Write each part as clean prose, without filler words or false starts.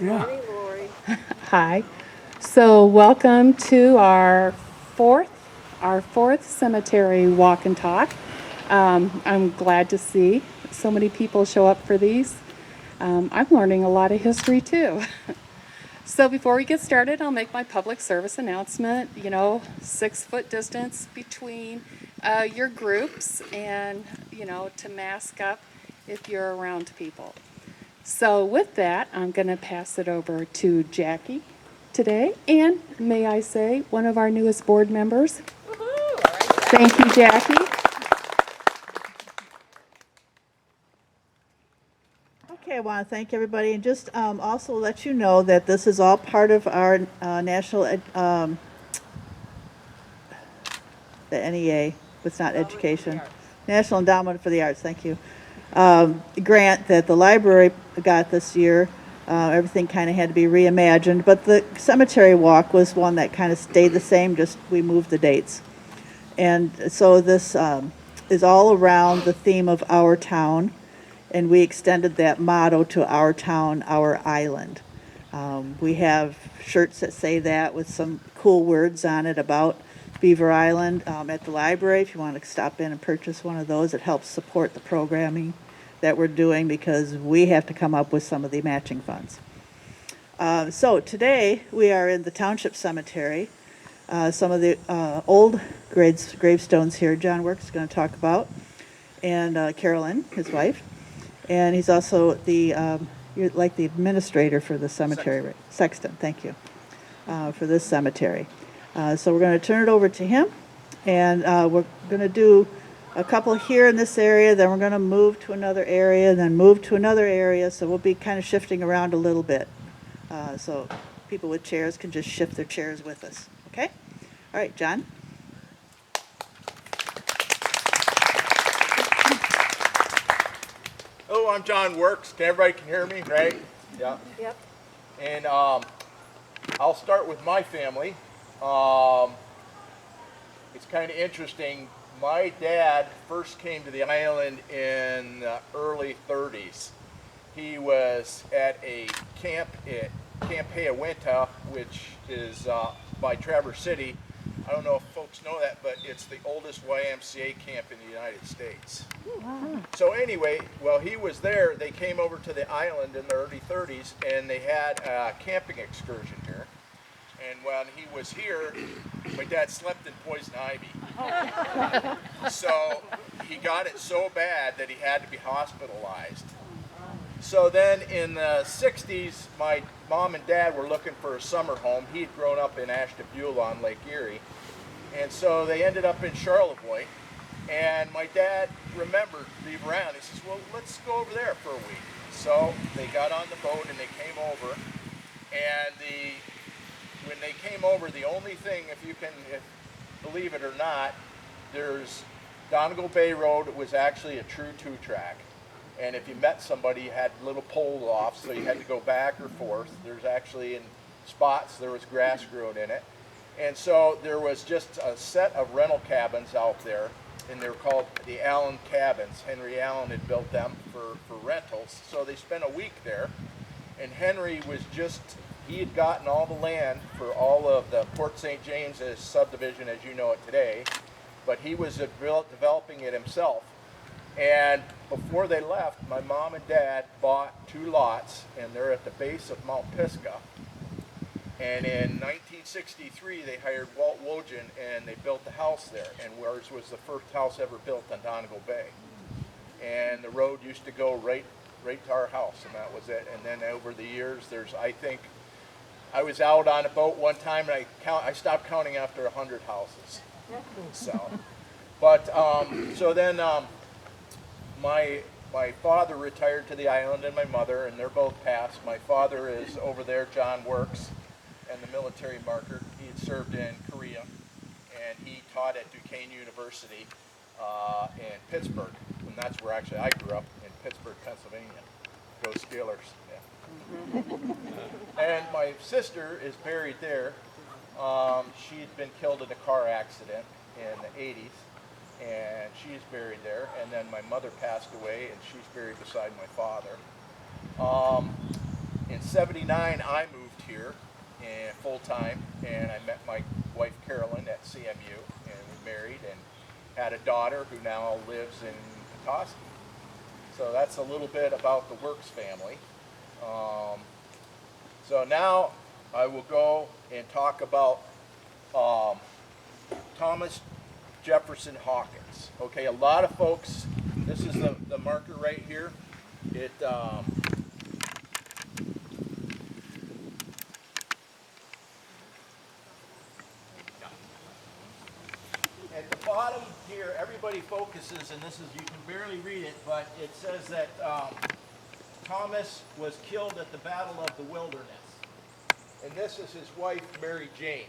Yeah. Morning, Lori. Hi. So welcome to fourth our fourth cemetery walk and talk. I'm glad to see so many people show up for these. I'm learning a lot of history too. So before we get started, I'll make my public service announcement. 6 foot distance between your groups, and to mask up if you're around people. So with that, I'm going to pass it over to Jackie today, and may I say, one of our newest board members. Woohoo! All right, Thank you, Jackie. Okay, I want to thank everybody and just also let you know that this is all part of our the NEA, but it's not Endowment for the education, Arts. National Endowment for the Arts, thank you, grant that the library got this year. Everything kind of had to be reimagined, but the cemetery walk was one that kind of stayed the same, just we moved the dates. And so this is all around the theme of our town, and we extended that motto to our town, our island. We have shirts that say that with some cool words on it about Beaver Island at the library. If you want to stop in and purchase one of those, it helps support the programming that we're doing because we have to come up with some of the matching funds. So today we are in the Township Cemetery. Some of the old gravestones here John Works is going to talk about, and Carolyn, his wife. And he's also you're like the administrator for the cemetery, right? Sexton, thank you, for this cemetery. So we're going to turn it over to him, and we're going to do a couple here in this area, then we're going to move to another area, then move to another area, so we'll be kind of shifting around a little bit. So people with chairs can just shift their chairs with us, okay? All right, John? Hello, I'm John Works. Everybody can hear me, right? Yeah. Yep. And I'll start with my family. Um, it's kind of interesting. My dad first came to the island in the early 30s. He was at a camp at Camp Hayawenta, which is by Traverse City. I don't know if folks know that, but it's the oldest YMCA camp in the United States. So anyway, while he was there, they came over to the island in the early 30s, and they had a camping excursion here. And when he was here, my dad slept in poison ivy. So he got it so bad that he had to be hospitalized. So then in the 60s, my mom and dad were looking for a summer home. He had grown up in Ashtabula on Lake Erie. And so they ended up in Charlevoix. And my dad remembered Beaver Island. He says, well, let's go over there for a week. So they got on the boat and they came over. And when they came over, the only thing, if you can believe it or not, there's Donegal Bay Road was actually a true two-track. And if you met somebody, you had little pole offs, so you had to go back or forth. There's actually in spots, there was grass growing in it. And so there was just a set of rental cabins out there, and they were called the Allen Cabins. Henry Allen had built them for rentals. So they spent a week there, and Henry was he had gotten all the land for all of the Port St. James's subdivision as you know it today, but he was developing it himself. And before they left, my mom and dad bought 2 lots, and they're at the base of Mount Pisgah. And in 1963, they hired Walt Wojan, and they built a house there. And ours was the first house ever built on Donegal Bay. And the road used to go right to our house, and that was it. And then over the years, I think, I was out on a boat one time, and I stopped counting after 100 houses. So, but so then. My father retired to the island, and my mother, and they're both passed. My father is over there, John Works, and the military marker. He had served in Korea, and he taught at Duquesne University in Pittsburgh, and that's where actually I grew up, in Pittsburgh, Pennsylvania. Go Steelers! Yeah. And my sister is buried there. She had been killed in a car accident in the 80s. And she's buried there. And then my mother passed away, and she's buried beside my father. In '79, I moved here and full-time, and I met my wife Carolyn at CMU, and we married and had a daughter who now lives in Petoskey. So that's a little bit about the Works family. So now I will go and talk about Thomas Jefferson Hawkins. Okay, a lot of folks, this is the marker right here. It at the bottom here, everybody focuses, and this is, you can barely read it, but it says that Thomas was killed at the Battle of the Wilderness. And this is his wife, Mary Jane.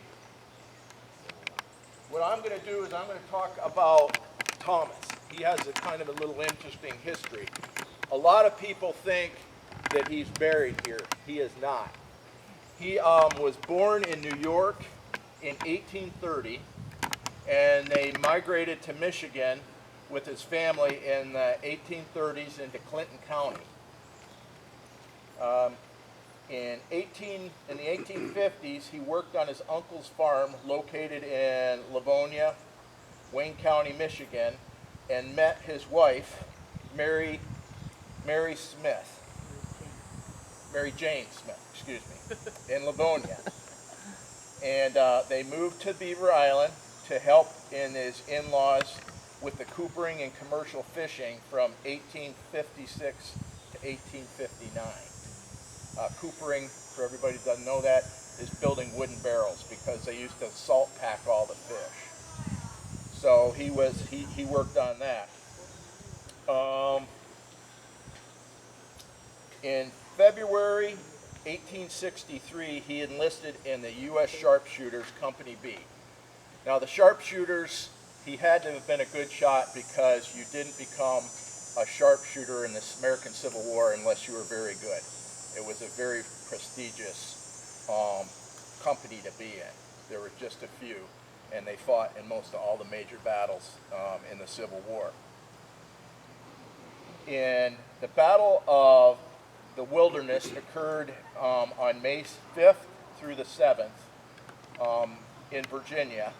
What I'm going to do is I'm going to talk about Thomas. He has a kind of a little interesting history. A lot of people think that he's buried here. He is not. He was born in New York in 1830, and they migrated to Michigan with his family in the 1830s into Clinton County. In the 1850s, he worked on his uncle's farm located in Livonia, Wayne County, Michigan, and met his wife, Mary Jane Smith, excuse me, in Livonia. And they moved to Beaver Island to help in his in-laws with the coopering and commercial fishing from 1856 to 1859. Coopering, for everybody who doesn't know that, is building wooden barrels because they used to salt pack all the fish. So he worked on that. In February 1863, he enlisted in the U.S. Sharpshooters Company B. Now the sharpshooters, he had to have been a good shot because you didn't become a sharpshooter in the American Civil War unless you were very good. It was a very prestigious company to be in. There were just a few, and they fought in most of all the major battles in the Civil War. In the Battle of the Wilderness occurred on May 5th through the 7th in Virginia,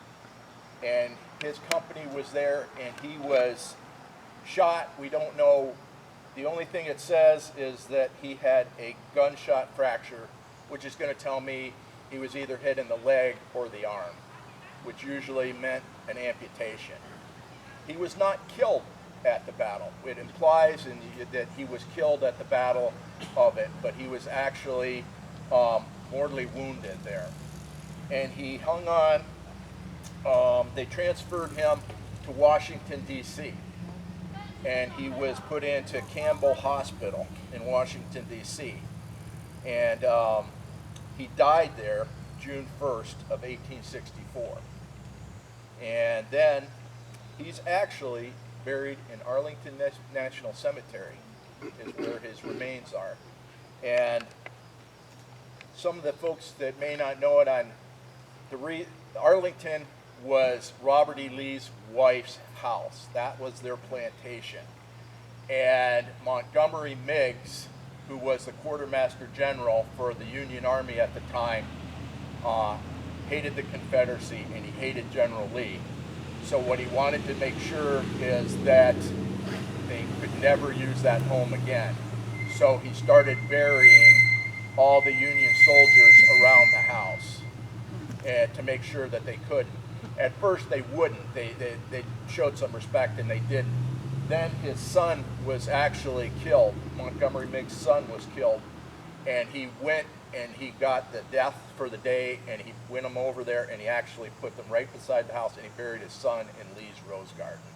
and his company was there, and he was shot. We don't know. The only thing it says is that he had a gunshot fracture, which is going to tell me he was either hit in the leg or the arm, which usually meant an amputation. He was not killed at the battle. It implies that he was killed at the Battle of it, but he was actually mortally wounded there. And he hung on. They transferred him to Washington, D.C., and he was put into Campbell Hospital in Washington, D.C. And he died there June 1st of 1864. And then he's actually buried in Arlington National Cemetery, is where his remains are. And some of the folks that may not know it, Arlington was Robert E. Lee's wife's house. That was their plantation. And Montgomery Meigs, who was the quartermaster general for the Union Army at the time, hated the Confederacy and he hated General Lee. So what he wanted to make sure is that they could never use that home again. So he started burying all the Union soldiers around the house, and to make sure that they couldn't. At first they wouldn't. They showed some respect and they didn't. Then his son was actually killed. Montgomery Meigs' son was killed, and he went and he got the death for the day, and he went them over there and he actually put them right beside the house, and he buried his son in Lee's rose garden.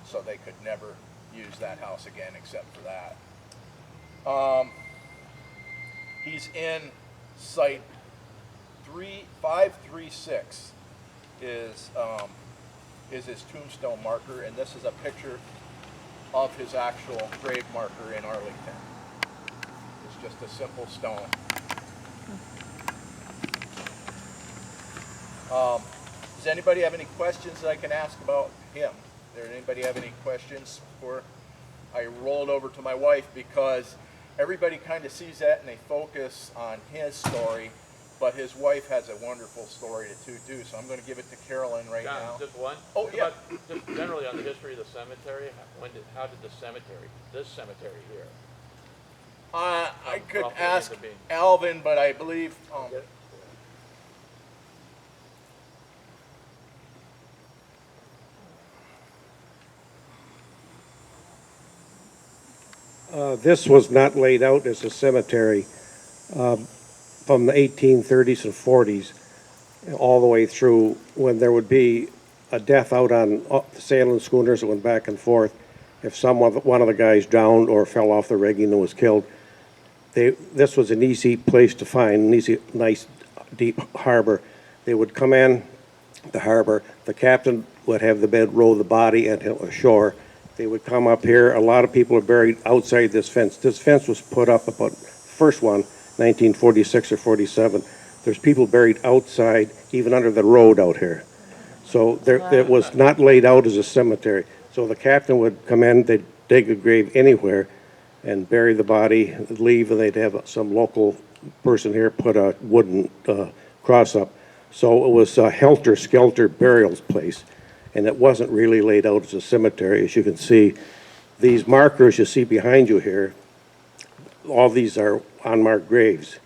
So they could never use that house again except for that. He's in site 536 is his tombstone marker, and this is a picture of his actual grave marker in Arlington. It's just a simple stone. Does anybody have any questions that I can ask about him? Does anybody have any questions before I roll it over to my wife? Because everybody kind of sees that and they focus on his story, but his wife has a wonderful story too. So I'm going to give it to Carolyn right John, now. just one. Oh, yeah. Just generally on the history of the cemetery, how did this cemetery here? I could Roughly ask into being. Alvin, but I believe This was not laid out as a cemetery from the 1830s and 40s all the way through when there would be a death out on the sailing schooners that went back and forth. If one of the guys drowned or fell off the rigging and was killed, this was an easy place to find, an easy, nice, deep harbor. They would come in the harbor. The captain would have the bed row the body ashore. They would come up here. A lot of people are buried outside this fence. This fence was put up about, first one, 1946 or 47. There's people buried outside, even under the road out here. So it was not laid out as a cemetery. So the captain would come in, they'd dig a grave anywhere and bury the body, leave, and they'd have some local person here put a wooden cross up. So it was a helter-skelter burial place, and it wasn't really laid out as a cemetery. As you can see, these markers you see behind you here, all these are unmarked graves.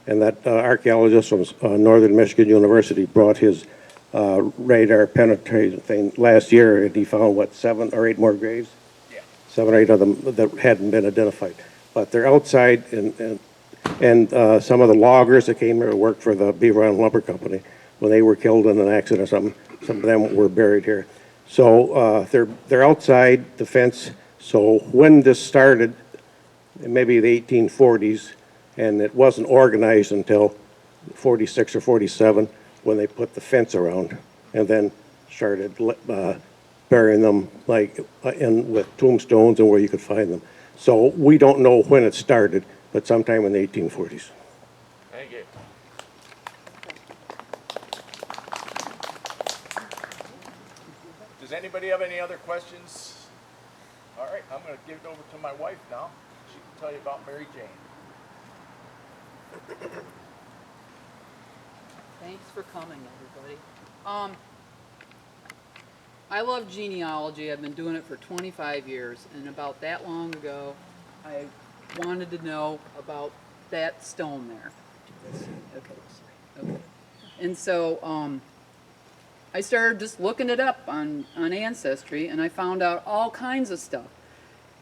And that archaeologist from Northern Michigan University brought his radar penetrating thing last year, and he found, what, 7 or 8 more graves? yeah. 7 or 8 of them that hadn't been identified. But they're outside, and some of the loggers that came here to work for the Beaver Island Lumber Company, when they were killed in an accident or something, some of them were buried here. So they're outside the fence. So when this started, maybe the 1840s, and it wasn't organized until 46 or 47 when they put the fence around, and then started burying them like with tombstones and where you could find them. So we don't know when it started, but sometime in the 1840s. Thank you. Does anybody have any other questions? All right, I'm going to give it over to my wife now. She can tell you about Mary Jane. Thanks for coming, everybody. I love genealogy. I've been doing it for 25 years, and about that long ago, I wanted to know about that stone there. Okay. And so I started just looking it up on Ancestry, and I found out all kinds of stuff.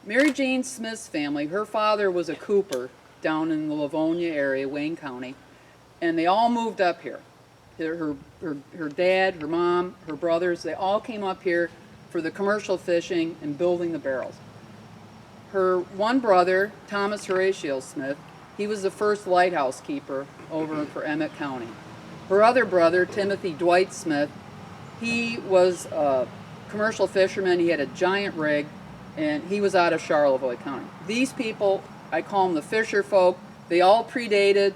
Mary Jane Smith's family, her father was a cooper down in the Livonia area, Wayne County, and they all moved up here. Her dad, her mom, her brothers, they all came up here for the commercial fishing and building the barrels. Her one brother, Thomas Horatio Smith, he was the first lighthouse keeper over for Emmett County. Her other brother, Timothy Dwight Smith, he was a commercial fisherman. He had a giant rig, and he was out of Charlevoix County. These people, I call them the fisher folk, they all predated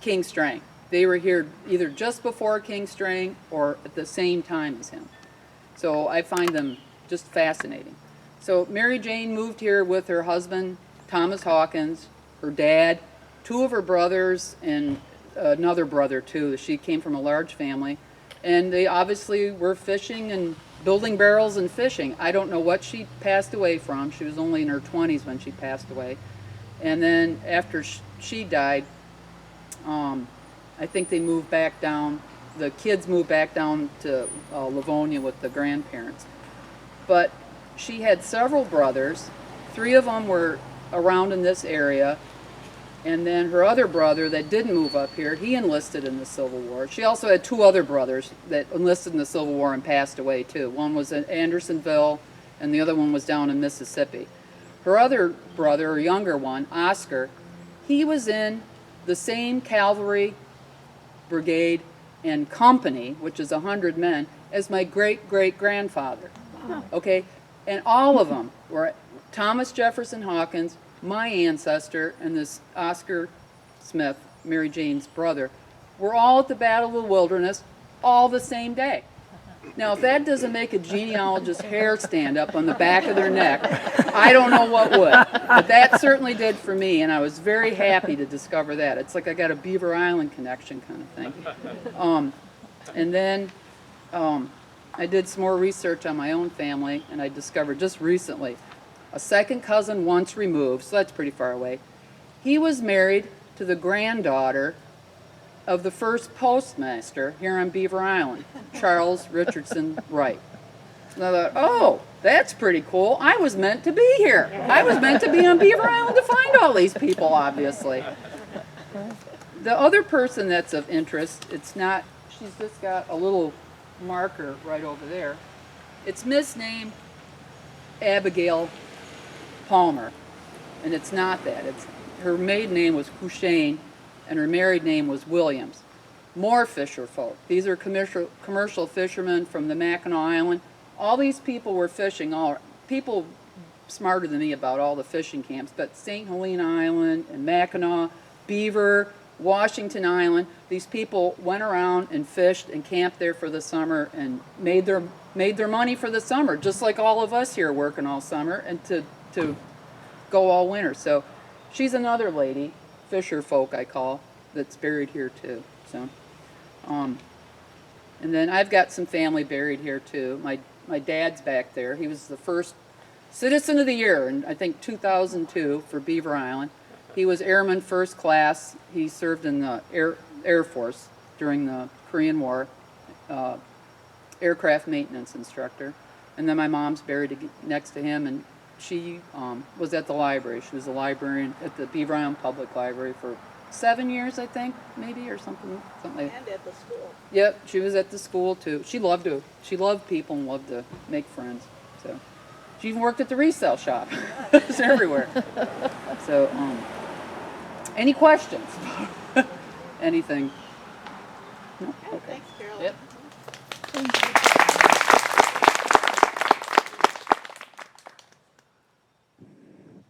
King Strang. They were here either just before King Strang or at the same time as him. So I find them just fascinating. So Mary Jane moved here with her husband, Thomas Hawkins, her dad, 2 of her brothers, and another brother too. She came from a large family. And they obviously were fishing and building barrels and fishing. I don't know what she passed away from. She was only in her 20s when she passed away. And then after she died, I think they moved back down, the kids moved back down to Livonia with the grandparents. But she had several brothers. 3 of them were around in this area. And then her other brother that didn't move up here, he enlisted in the Civil War. She also had 2 other brothers that enlisted in the Civil War and passed away too. One was in Andersonville and the other one was down in Mississippi. Her other brother, or younger one, Oscar, he was in the same cavalry brigade and company, which is 100 men, as my great-great-grandfather. Okay? And all of them were Thomas Jefferson Hawkins, my ancestor, and this Oscar Smith, Mary Jane's brother, were all at the Battle of the Wilderness all the same day. Now, if that doesn't make a genealogist's hair stand up on the back of their neck, I don't know what would. But that certainly did for me, and I was very happy to discover that. It's like I got a Beaver Island connection kind of thing. And then I did some more research on my own family, and I discovered just recently a second cousin once removed, so that's pretty far away. He was married to the granddaughter of the first postmaster here on Beaver Island, Charles Richardson Wright. And I thought, oh, that's pretty cool. I was meant to be here. I was meant to be on Beaver Island to find all these people, obviously. The other person that's of interest, it's not, she's just got a little marker right over there. It's misnamed Abigail Palmer, and it's not that. It's her maiden name was Hushane, and her married name was Williams. More fisher folk. These are commercial fishermen from the Mackinac Island. All these people were fishing, people smarter than me about all the fishing camps, but St. Helena Island and Mackinac, Beaver, Washington Island, these people went around and fished and camped there for the summer and made their money for the summer, just like all of us here working all summer and to go all winter. So she's another lady, fisher folk I call, that's buried here too. So, and then I've got some family buried here too. My dad's back there. He was the first Citizen of the Year in I think 2002 for Beaver Island. He was Airman First Class. He served in the Air Force during the Korean War, aircraft maintenance instructor. And then my mom's buried next to him, and she was at the library. She was a librarian at the Beaver Island Public Library for 7 years, I think, maybe, or something like that. And at the school. Yep, she was at the school too. She loved people and loved to make friends. So she even worked at the resale shop. It was everywhere. So, any questions? Anything? No? Okay. Thanks, Carol. Yep.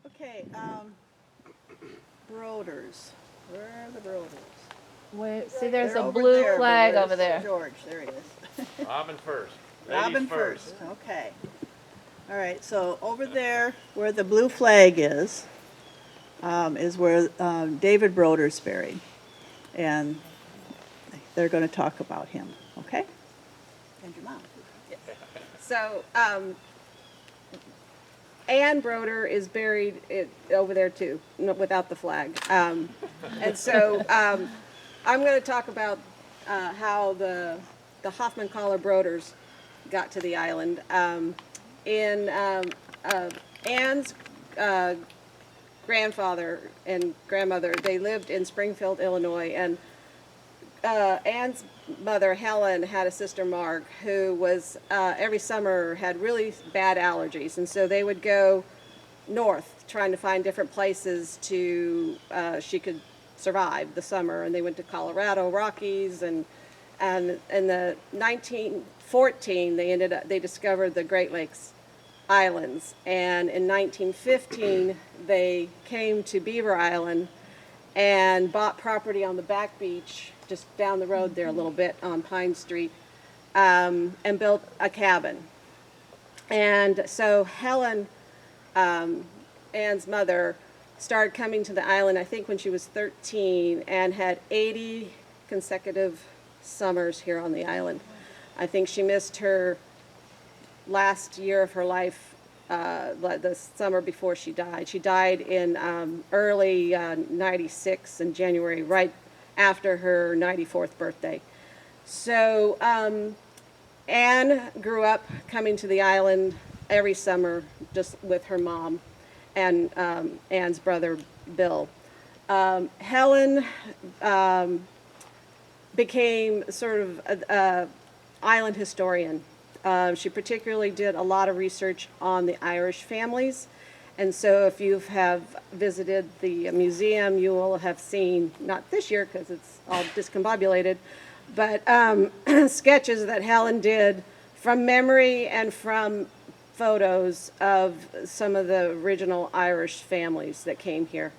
Okay, Broders. Where are the Broders? Wait, see, there's They're a over blue there, but flag where's over there. George, there he is. Robin first. Ladies Robin first, okay. All right, so over there where the blue flag is where David Broder's buried. And they're going to talk about him, okay? And your mom. So, Ann Broder is buried over there too, without the flag. And so, I'm going to talk about how the Hoffman Collar Broders got to the island. Ann's grandfather and grandmother, they lived in Springfield, Illinois, and Ann's mother, Helen, had a sister, Marg, who was, every summer had really bad allergies, and so they would go north trying to find different places to, she could survive the summer, and they went to Colorado, Rockies, and in the 1914, they discovered the Great Lakes Islands, and in 1915, they came to Beaver Island and bought property on the back beach, just down the road there a little bit on Pine Street, and built a cabin. And so Helen, Ann's mother, started coming to the island, I think when she was 13, and had 80 consecutive summers here on the island. I think she missed her last year of her life, the summer before she died. She died in early 96 in January, right after her 94th birthday. So Ann grew up coming to the island every summer just with her mom and Ann's brother, Bill. Helen became sort of an island historian. She particularly did a lot of research on the Irish families. And so if you have visited the museum, you will have seen, not this year because it's all discombobulated, but sketches that Helen did from memory and from photos of some of the original Irish families that came here.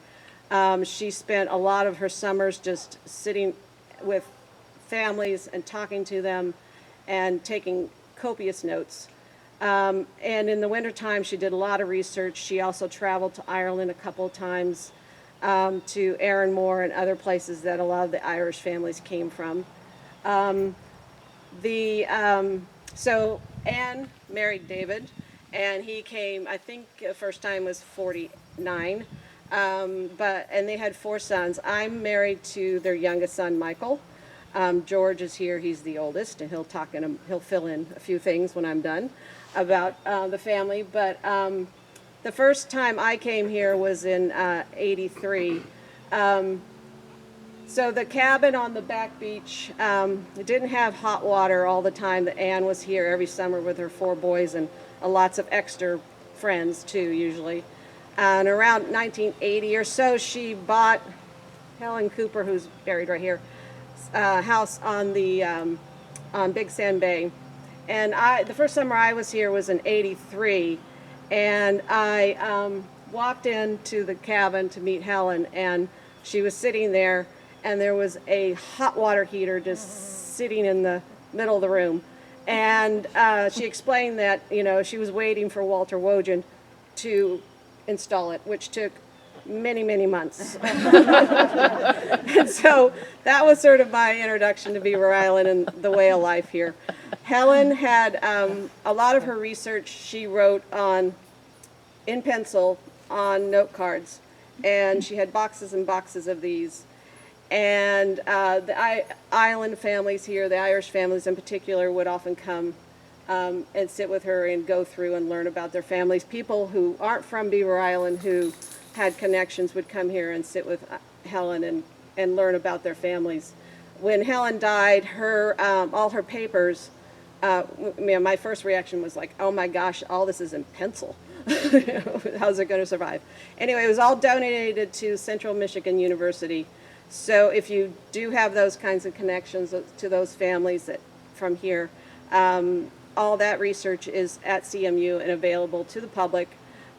She spent a lot of her summers just sitting with families and talking to them and taking copious notes. And in the wintertime, she did a lot of research. She also traveled to Ireland a couple of times, to Aaronmore and other places that a lot of the Irish families came from. So Anne married David, and he came, I think the first time was 49, and they had 4 sons. I'm married to their youngest son, Michael. George is here, he's the oldest, and he'll fill in a few things when I'm done about the family. But the first time I came here was in 83. So the cabin on the back beach, it didn't have hot water all the time. That Anne was here every summer with her 4 boys and lots of extra friends too, usually. And around 1980 or so, she bought Helen Cooper, who's buried right here, house on the on Big Sand Bay. And the first summer I was here was in 83, and I walked into the cabin to meet Helen, and she was sitting there, and there was a hot water heater just sitting in the middle of the room. And she explained that, she was waiting for Walter Wojan to install it, which took many, many months. And so that was sort of my introduction to Beaver Island and the way of life here. Helen had a lot of her research she wrote in pencil on note cards, and she had boxes and boxes of these. And the island families here, the Irish families in particular, would often come and sit with her and go through and learn about their families. People who aren't from Beaver Island who had connections would come here and sit with Helen and learn about their families. When Helen died, all her papers, my first reaction was like, oh my gosh, all this is in pencil. How's it going to survive? Anyway, it was all donated to Central Michigan University. So if you do have those kinds of connections to those families from here, all that research is at CMU and available to the public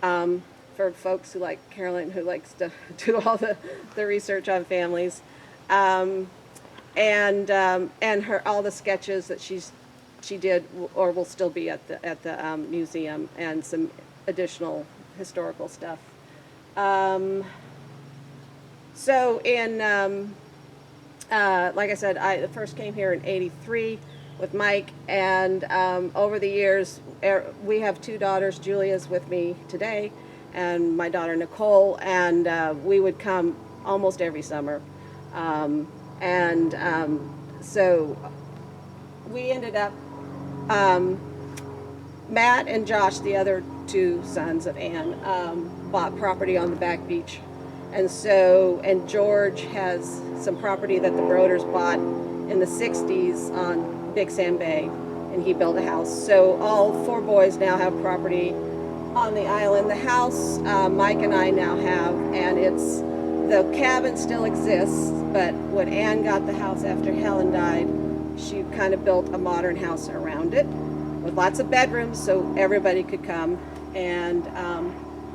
for folks who like Carolyn, who likes to do all the research on families, and all the sketches that she did or will still be at the museum, and some additional historical stuff. So like I said, I first came here in 83 with Mike, and over the years, we have 2 daughters. Julia's with me today, and my daughter Nicole, and we would come almost every summer. So we ended up, Matt and Josh, the other 2 sons of Anne, bought property on the back beach. And George has some property that the Broders bought in the 60s on Big Sand Bay, and he built a house. So all 4 boys now have property on the island. The house Mike and I now have, and the cabin still exists, but when Anne got the house after Helen died, she kind of built a modern house around it with lots of bedrooms so everybody could come. And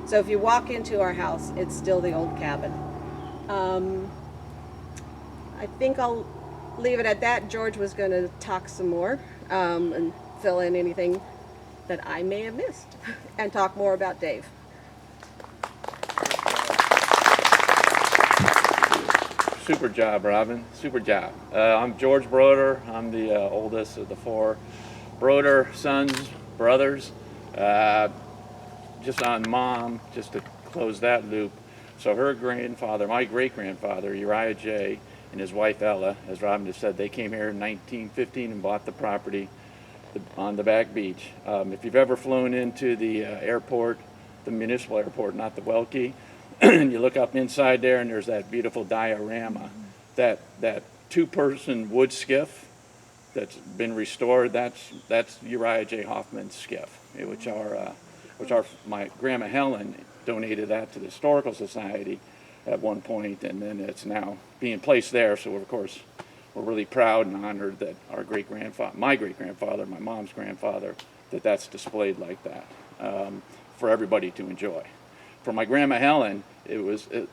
so if you walk into our house, it's still the old cabin. I think I'll leave it at that. George was going to talk some more and fill in anything that I may have missed and talk more about Dave. Super job, Robin. Super job. I'm George Broder. I'm the oldest of the 4 Broder sons, brothers. Just on Mom, just to close that loop. So her grandfather, my great-grandfather, Uriah J., and his wife Ella, as Robin just said, they came here in 1915 and bought the property on the back beach. If you've ever flown into the airport, the municipal airport, not the Welke, and you look up inside there and there's that beautiful diorama, that 2-person wood skiff that's been restored, that's Uriah J. Hoffman's skiff, which my grandma Helen donated that to the Historical Society at one point, and then it's now being placed there. So of course, we're really proud and honored that our my great-grandfather, my mom's grandfather, that's displayed like that for everybody to enjoy. For my grandma Helen,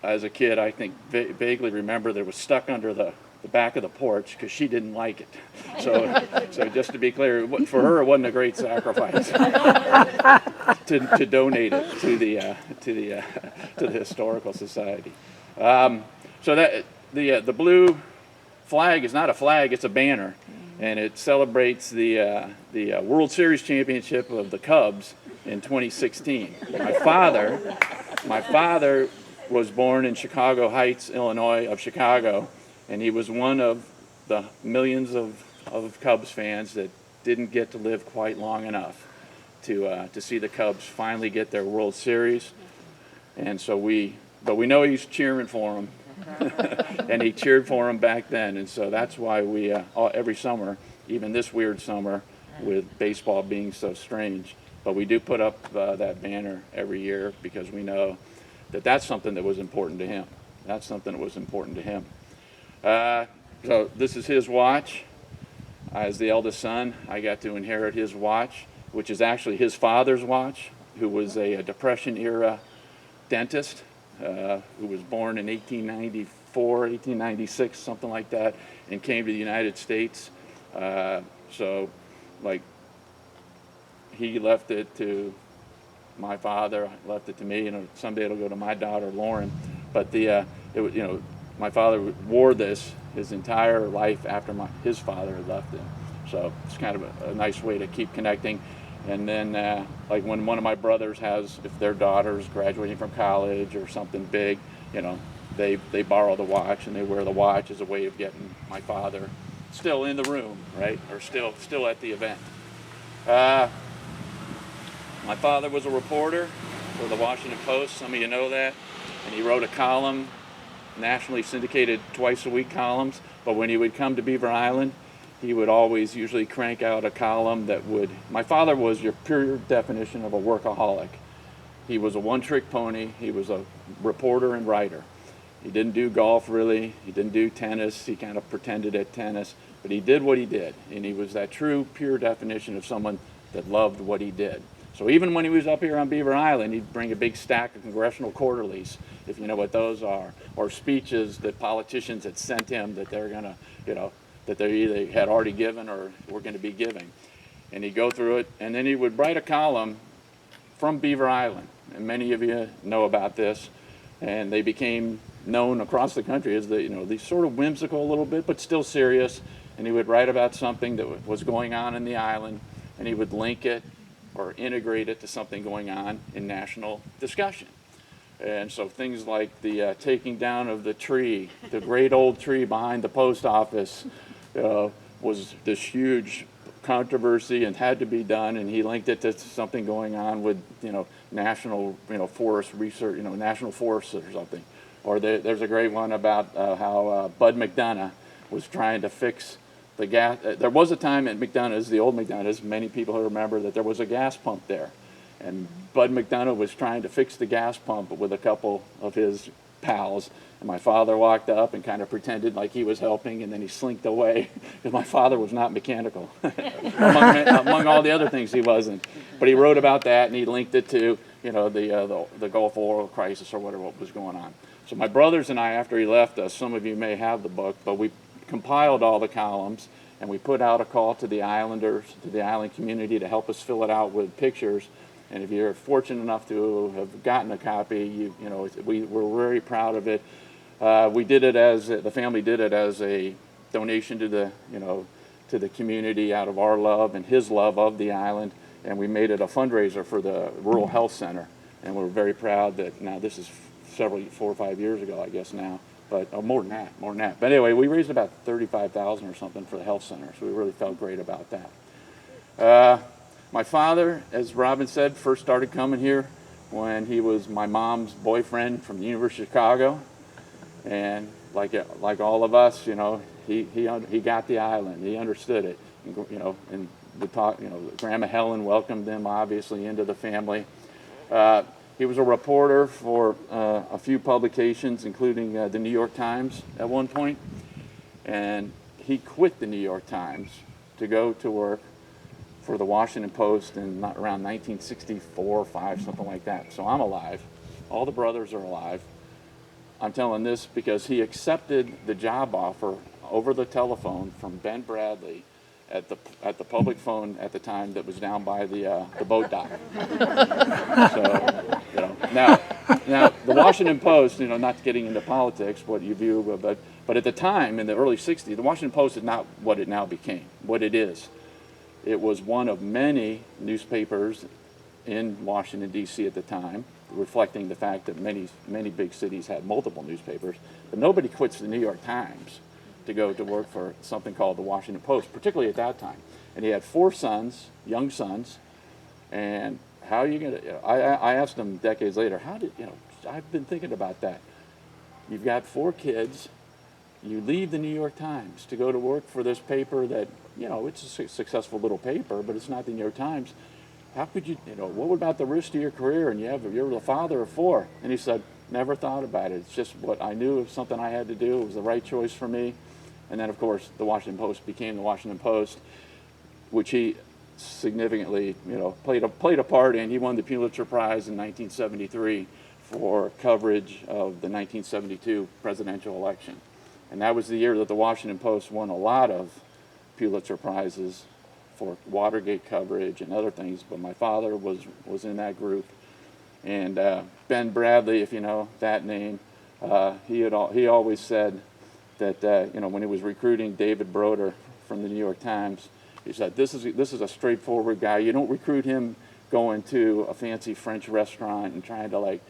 as a kid, I think vaguely remember that it was stuck under the the back of the porch because she didn't like it. So just to be clear, for her it wasn't a great sacrifice to donate it to the historical society. So that the blue flag is not a flag; it's a banner, and it celebrates the World Series championship of the Cubs in 2016. My father was born in Chicago Heights, Illinois, of Chicago, and he was one of the millions of Cubs fans that didn't get to live quite long enough to see the Cubs finally get their World Series. And so but we know he's cheering for them, and he cheered for them back then. And so that's why we every summer, even this weird summer, with baseball being so strange, but we do put up that banner every year because we know that that's something that was important to him. That's something that was important to him. So this is his watch. As the eldest son, I got to inherit his watch, which is actually his father's watch, who was a Depression-era dentist, who was born in 1894, 1896, something like that, and came to the United States. So, like, he left it to my father, left it to me, and someday it'll go to my daughter, Lauren. But my father wore this his entire life after his father had left him. So it's kind of a nice way to keep connecting. And then, like when one of my brothers if their daughter's graduating from college or something big, they borrow the watch and they wear the watch as a way of getting my father still in the room, right? Or still at the event. My father was a reporter for the Washington Post. Some of you know that. And he wrote a column, nationally syndicated twice-a-week columns. But when he would come to Beaver Island, he would always usually crank out a column that would... My father was your pure definition of a workaholic. He was a one-trick pony. He was a reporter and writer. He didn't do golf, really. He didn't do tennis. He kind of pretended at tennis. But he did what he did. And he was that true, pure definition of someone that loved what he did. So even when he was up here on Beaver Island, he'd bring a big stack of congressional quarterlies, if you know what those are, or speeches that politicians had sent him that they're going to, that they either had already given or were going to be giving. And he'd go through it, and then he would write a column from Beaver Island. And many of you know about this, and they became known across the country as these sort of whimsical a little bit, but still serious. And he would write about something that was going on in the island, and he would link it or integrate it to something going on in national discussion. And so things like the taking down of the tree, the great old tree behind the post office, was this huge controversy and had to be done, and he linked it to something going on with national forest research, national forests or something. Or there's a great one about how Bud McDonough was trying to fix the gas. There was a time at McDonough's, the old McDonough's, many people remember that there was a gas pump there. And Bud McDonough was trying to fix the gas pump with a couple of his pals. And my father walked up and kind of pretended like he was helping, and then he slinked away because my father was not mechanical. among all the other things he wasn't. But he wrote about that, and he linked it to the Gulf oil crisis or whatever was going on. So my brothers and I, after he left us, some of you may have the book, but we compiled all the columns, and we put out a call to the islanders, to the island community, to help us fill it out with pictures. And if you're fortunate enough to have gotten a copy, we're very proud of it. We did it the family did it as a donation to the community out of our love and his love of the island, and we made it a fundraiser for the Rural Health Center. And we're very proud that now this is 4 or 5 years ago, I guess now. But more than that. But anyway, we raised about $35,000 or something for the health center, so we really felt great about that. My father, as Robin said, first started coming here when he was my mom's boyfriend from the University of Chicago, and like all of us, he got the island, he understood it, and we talked. Grandma Helen welcomed them obviously into the family. He was a reporter for a few publications, including the New York Times at one point. And he quit the New York Times to go to work for the Washington Post in around 1964 or 5, something like that. So I'm alive. All the brothers are alive. I'm telling this because he accepted the job offer over the telephone from Ben Bradley at the public phone at the time that was down by the boat dock. So, now the Washington Post, not getting into politics, what you view, but at the time in the early '60s, the Washington Post is not what it now became, what it is. It was one of many newspapers in Washington, D.C. at the time, reflecting the fact that many big cities had multiple newspapers, but nobody quits the New York Times to go to work for something called the Washington Post, particularly at that time. And he had 4 sons, young sons, and how are you going to, I asked him decades later, I've been thinking about that. You've got 4 kids, you leave the New York Times to go to work for this paper that, it's a successful little paper, but it's not the New York Times. How could you, what about the rest of your career? And you're the father of 4. And he said, never thought about it. It's just what I knew, it was something I had to do. It was the right choice for me. And then, of course, the Washington Post became the Washington Post, which he significantly, played a part in. He won the Pulitzer Prize in 1973 for coverage of the 1972 presidential election. And that was the year that the Washington Post won a lot of Pulitzer Prizes for Watergate coverage and other things. But my father was in that group. And Ben Bradley, if you know that name, he always said that when he was recruiting David Broder from the New York Times, he said, this is a straightforward guy. You don't recruit him going to a fancy French restaurant and trying to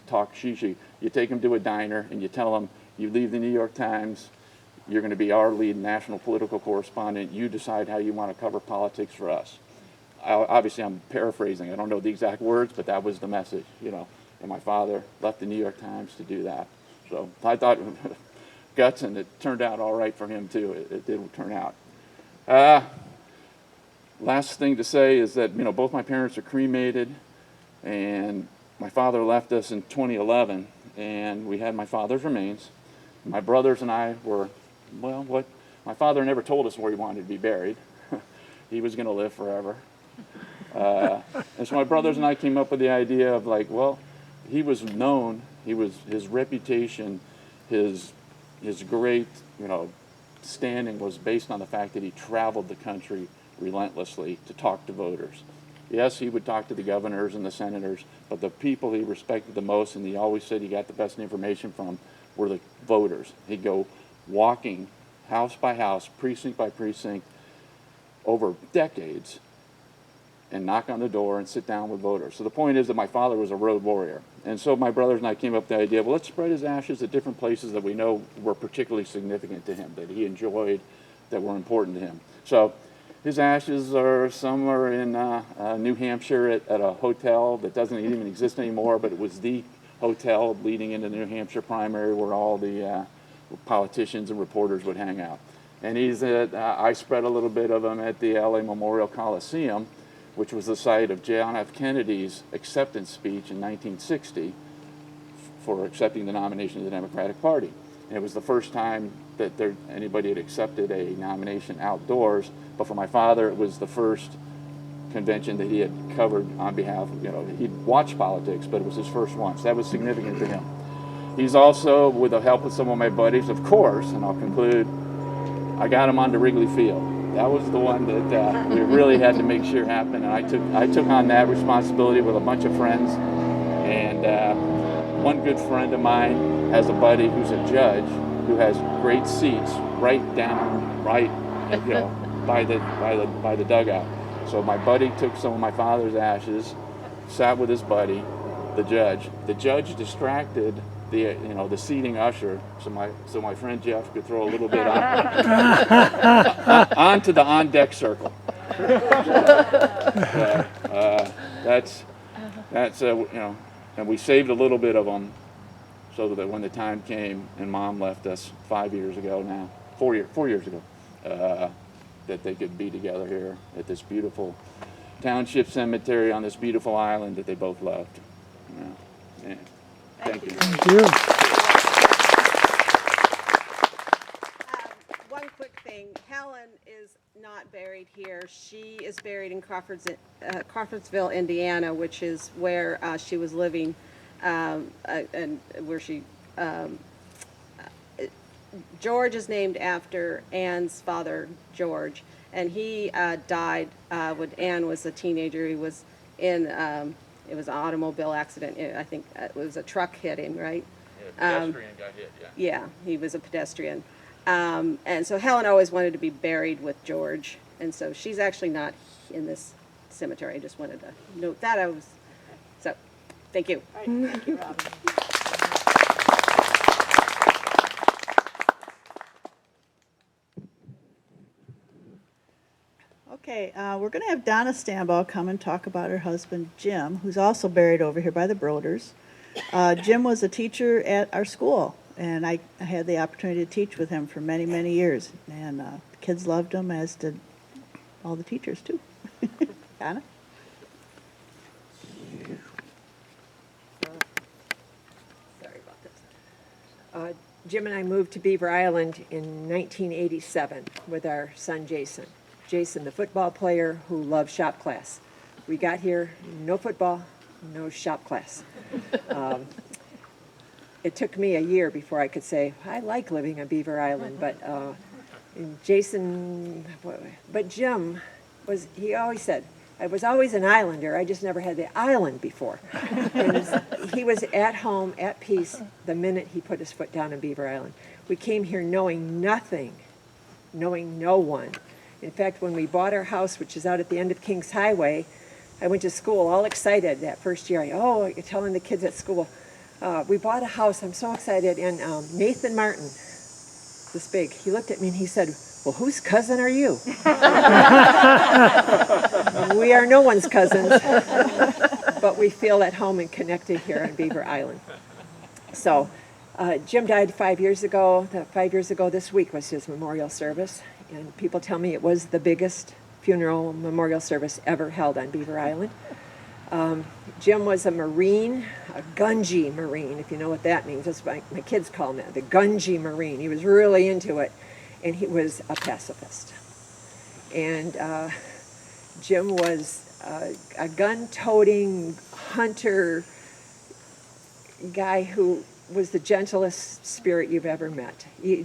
talk shishi. You take him to a diner and you tell him, you leave the New York Times, you're going to be our lead national political correspondent. You decide how you want to cover politics for us. Obviously, I'm paraphrasing. I don't know the exact words, but that was the message, And my father left the New York Times to do that. So I thought guts, and it turned out all right for him too. It did turn out. Last thing to say is that both my parents are cremated, and my father left us in 2011, and we had my father's remains. My brothers and I were, my father never told us where he wanted to be buried. He was going to live forever. And so my brothers and I came up with the idea of he was known, his reputation, his great, standing was based on the fact that he traveled the country relentlessly to talk to voters. Yes, he would talk to the governors and the senators, but the people he respected the most, and he always said he got the best information from, were the voters. He'd go walking house by house, precinct by precinct, over decades, and knock on the door and sit down with voters. So the point is that my father was a road warrior. And so my brothers and I came up with the idea, let's spread his ashes at different places that we know were particularly significant to him, that he enjoyed, that were important to him. So his ashes are somewhere in New Hampshire at a hotel that doesn't even exist anymore, but it was the hotel leading into the New Hampshire primary where all the politicians and reporters would hang out. And I spread a little bit of him at the LA Memorial Coliseum, which was the site of John F. Kennedy's acceptance speech in 1960 for accepting the nomination of the Democratic Party. And it was the first time that anybody had accepted a nomination outdoors, but for my father, it was the first convention that he had covered on behalf of, he'd watched politics, but it was his first one, so that was significant to him. He's also, with the help of some of my buddies, of course, and I'll conclude, I got him onto Wrigley Field. That was the one that we really had to make sure happened, and I took on that responsibility with a bunch of friends. And one good friend of mine has a buddy who's a judge who has great seats right by the dugout. So my buddy took some of my father's ashes, sat with his buddy, the judge. The judge distracted the seating usher, so my friend Jeff could throw a little bit onto the on-deck circle. And we saved a little bit of them so that when the time came and Mom left us 4 years ago, that they could be together here at this beautiful Township cemetery on this beautiful island that they both loved. Yeah. Thank you. Thank you. One quick thing, Helen is not buried here. She is buried in Crawfordsville, Indiana, which is where she was living, and where she George is named after Anne's father, George, and he died when Anne was a teenager. He was in it was an automobile accident. I think it was a truck hit him, right? Yeah, pedestrian got hit, yeah. Yeah, he was a pedestrian. And so Helen always wanted to be buried with George, and so she's actually not in this cemetery. I just wanted to note that. So, thank you. Thank you, Robin. Okay, we're going to have Donna Stambaugh come and talk about her husband, Jim, who's also buried over here by the Broders. Jim was a teacher at our school, and I had the opportunity to teach with him for many, many years. And the kids loved him, as did all the teachers, too. Donna? Sorry about this. Jim and I moved to Beaver Island in 1987 with our son Jason. Jason, the football player who loved shop class. We got here, no football, no shop class. It took me a year before I could say, I like living on Beaver Island, but Jim he always said, I was always an islander, I just never had the island before. And he was at home, at peace, the minute he put his foot down on Beaver Island. We came here knowing nothing, knowing no one. In fact, when we bought our house, which is out at the end of Kings Highway, I went to school all excited that first year. You're telling the kids at school, we bought a house, I'm so excited. And Nathan Martin, this big, he looked at me and he said, well, whose cousin are you? We are no one's cousins, but we feel at home and connected here on Beaver Island. So Jim died 5 years ago. 5 years ago this week was his memorial service. And people tell me it was the biggest funeral memorial service ever held on Beaver Island. Jim was a Marine, a Gungy Marine, if you know what that means. That's what my kids call him that, the Gungy Marine. He was really into it, and he was a pacifist. And Jim was a gun-toting hunter guy who was the gentlest spirit you've ever met. He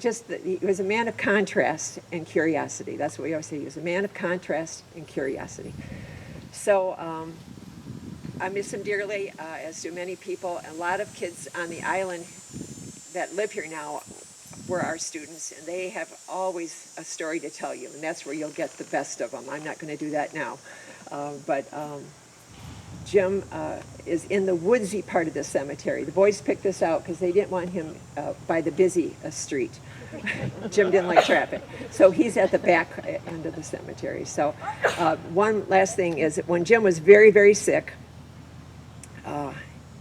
was a man of contrast and curiosity. That's what we always say. He was a man of contrast and curiosity. So I miss him dearly, as do many people. A lot of kids on the island that live here now were our students, and they have always a story to tell you, and that's where you'll get the best of them. I'm not going to do that now. But Jim is in the woodsy part of the cemetery. The boys picked this out because they didn't want him by the busy street. Jim didn't like traffic. So he's at the back end of the cemetery. So one last thing is that when Jim was very, very sick,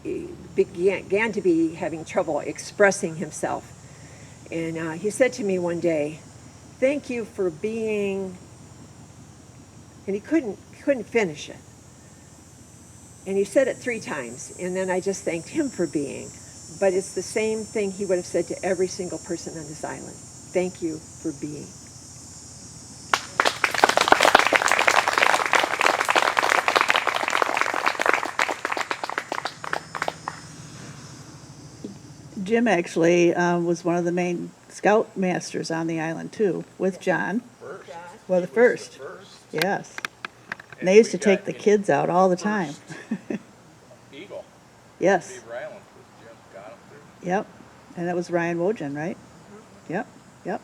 he began to be having trouble expressing himself. And he said to me one day, thank you for being, and he couldn't finish it. And he said it 3 times, and then I just thanked him for being. But it's the same thing he would have said to every single person on this island. Thank you for being. Jim actually was one of the main scout masters on the island, too, with John. Well, the first. Yes. And they used to take the kids out all the time. Eagle. Yes. Beaver Island was Jim got him through. Yep. And that was Ryan Wojan, right? Yep. Yep.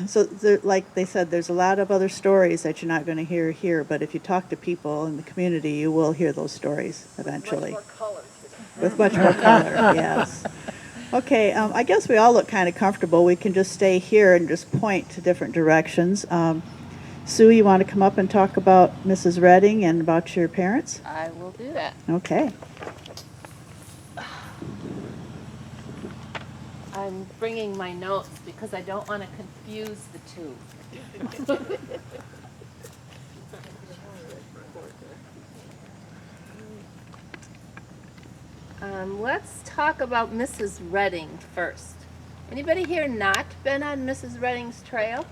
So, like they said, there's a lot of other stories that you're not going to hear here, but if you talk to people in the community, you will hear those stories eventually. Much more color. With much more color, yes. Okay, I guess we all look kind of comfortable. We can just stay here and just point to different directions. Sue, you want to come up and talk about Mrs. Redding and about your parents? I will do that. Okay. I'm bringing my notes because I don't want to confuse the two. Let's talk about Mrs. Redding first. Anybody here not been on Mrs. Redding's trail?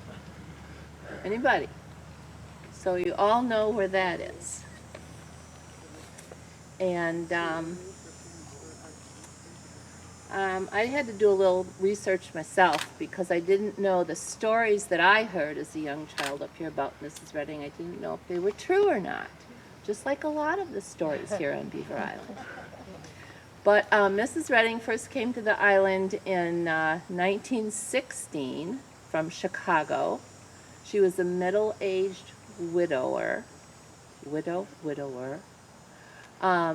Anybody? So you all know where that is. And I had to do a little research myself because I didn't know the stories that I heard as a young child up here about Mrs. Redding. I didn't know if they were true or not, just like a lot of the stories here on Beaver Island. But Mrs. Redding first came to the island in 1916 from Chicago. She was a middle-aged widower.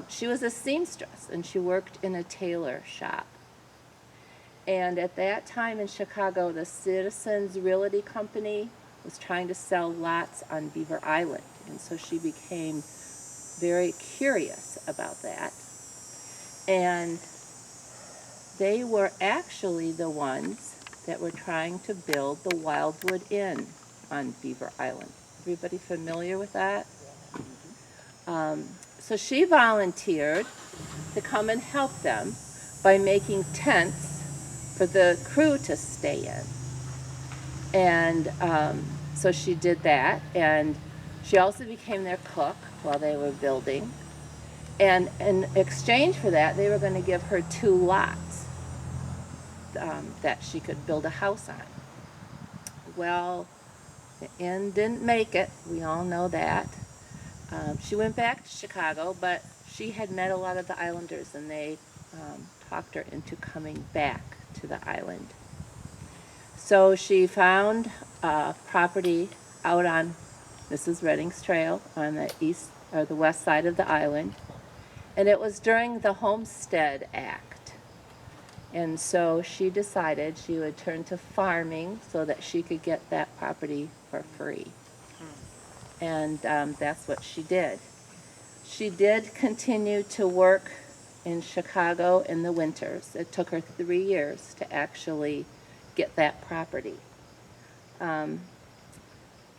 She was a seamstress, and she worked in a tailor shop. And at that time in Chicago, the Citizens Realty Company was trying to sell lots on Beaver Island. And so she became very curious about that. And they were actually the ones that were trying to build the Wildwood Inn on Beaver Island. Everybody familiar with that? So she volunteered to come and help them by making tents for the crew to stay in. And so she did that, and she also became their cook while they were building. And in exchange for that, they were going to give her 2 lots that she could build a house on. Well, the inn didn't make it. We all know that. She went back to Chicago, but she had met a lot of the islanders, and they talked her into coming back to the island. So she found property out on Mrs. Redding's Trail on the east or the west side of the island, and it was during the Homestead Act. And so she decided she would turn to farming so that she could get that property for free. And that's what she did. She did continue to work in Chicago in the winters. It took her 3 years to actually get that property.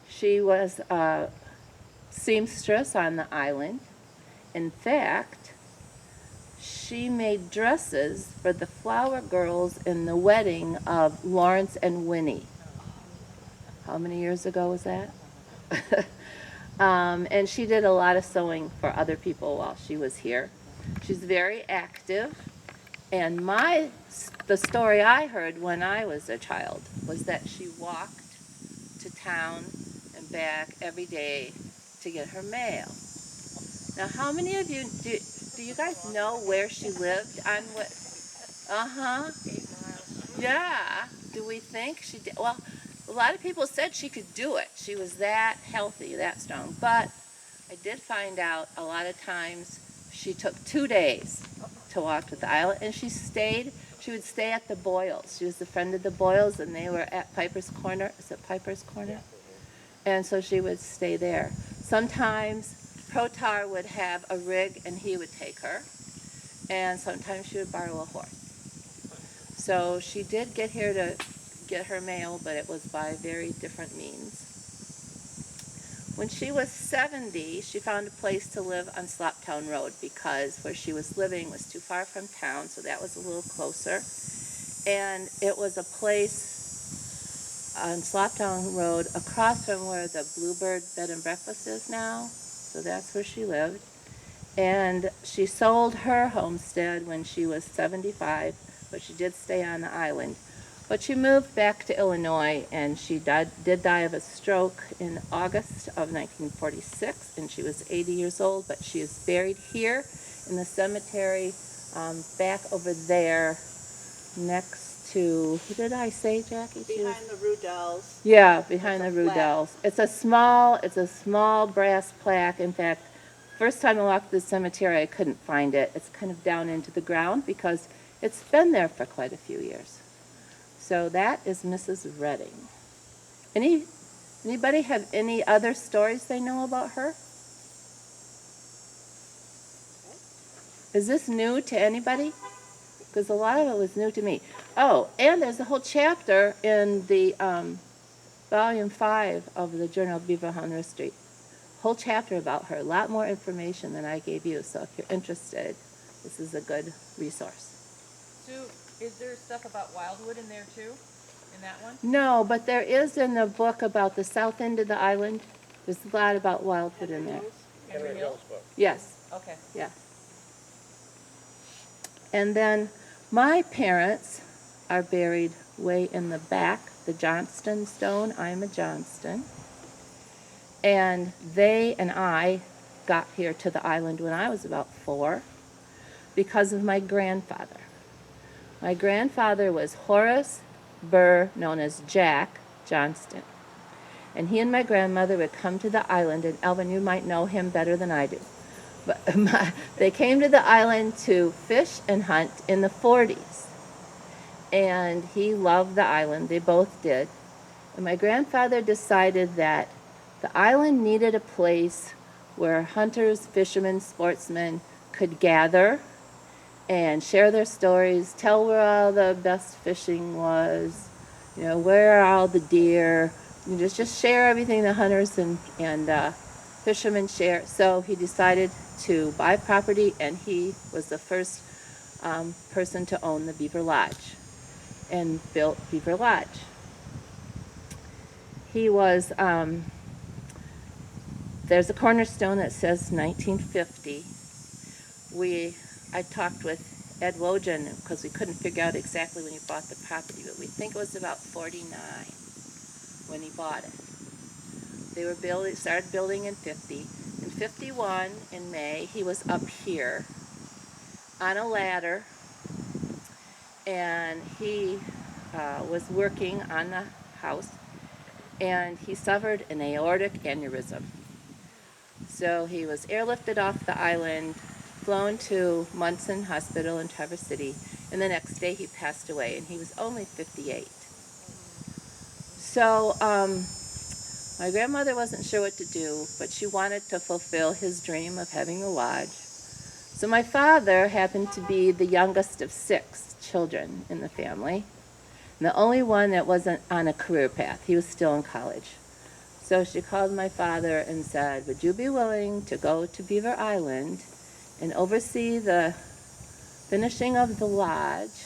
She was a seamstress on the island. In fact, she made dresses for the flower girls in the wedding of Lawrence and Winnie. How many years ago was that? And she did a lot of sewing for other people while she was here. She's very active. And the story I heard when I was a child was that she walked to town and back every day to get her mail. Now, how many of you, do you guys know where she lived on what? 8 miles. Yeah. Do we think she did? Well, a lot of people said she could do it. She was that healthy, that strong. But I did find out a lot of times she took 2 days to walk to the island, and she would stay at the Boyles. She was a friend of the Boyles, and they were at Piper's Corner. Is it Piper's Corner? And so she would stay there. Sometimes Protar would have a rig, and he would take her. And sometimes she would borrow a horse. So she did get here to get her mail, but it was by very different means. When she was 70, she found a place to live on Sloptown Road because where she was living was too far from town, so that was a little closer. And it was a place on Sloptown Road across from where the Bluebird Bed and Breakfast is now, so that's where she lived. And she sold her homestead when she was 75, but she did stay on the island. But she moved back to Illinois, and she did die of a stroke in August of 1946, and she was 80 years old, but she is buried here in the cemetery back over there next to, who did I say, Jackie? Behind the Rudells. Yeah, behind the It's a Rudells. It's a small brass plaque. In fact, first time I walked the cemetery, I couldn't find it. It's kind of down into the ground because it's been there for quite a few years. So that is Mrs. Redding. Anybody have any other stories they know about her? Is this new to anybody? Because a lot of it was new to me. Oh, and there's a whole chapter in the volume 5 of the Journal of Beaver Island History. Whole chapter about her. A lot more information than I gave you. So if you're interested, this is a good resource. Sue, is there stuff about Wildwood in there too? In that one? No, but there is in the book about the south end of the island. There's a lot about Wildwood in there. Henry Hills? Yes, Okay. yeah. And then My parents are buried way in the back, the Johnston stone. I'm a Johnston. And they and I got here to the island when I was about 4 because of my grandfather. My grandfather was Horace Burr, known as Jack Johnston. And he and my grandmother would come to the island, and Elvin, you might know him better than I do. But they came to the island to fish and hunt in the 40s. And he loved the island. They both did. And my grandfather decided that the island needed a place where hunters, fishermen, sportsmen could gather and share their stories, tell where all the best fishing was, where are all the deer, just share everything the hunters and fishermen share. So he decided to buy property, and he was the first person to own the Beaver Lodge and built Beaver Lodge. He was, there's a cornerstone that says 1950. I talked with Ed Wojan because we couldn't figure out exactly when he bought the property, but we think it was about 49 when he bought it. They started building in 50. In 51, in May, he was up here on a ladder, and he was working on the house, and he suffered an aortic aneurysm. So he was airlifted off the island, flown to Munson Hospital in Traverse City, and the next day he passed away, and he was only 58. So my grandmother wasn't sure what to do, but she wanted to fulfill his dream of having a lodge. So my father happened to be the youngest of 6 children in the family, and the only one that wasn't on a career path. He was still in college. So she called my father and said, would you be willing to go to Beaver Island and oversee the finishing of the lodge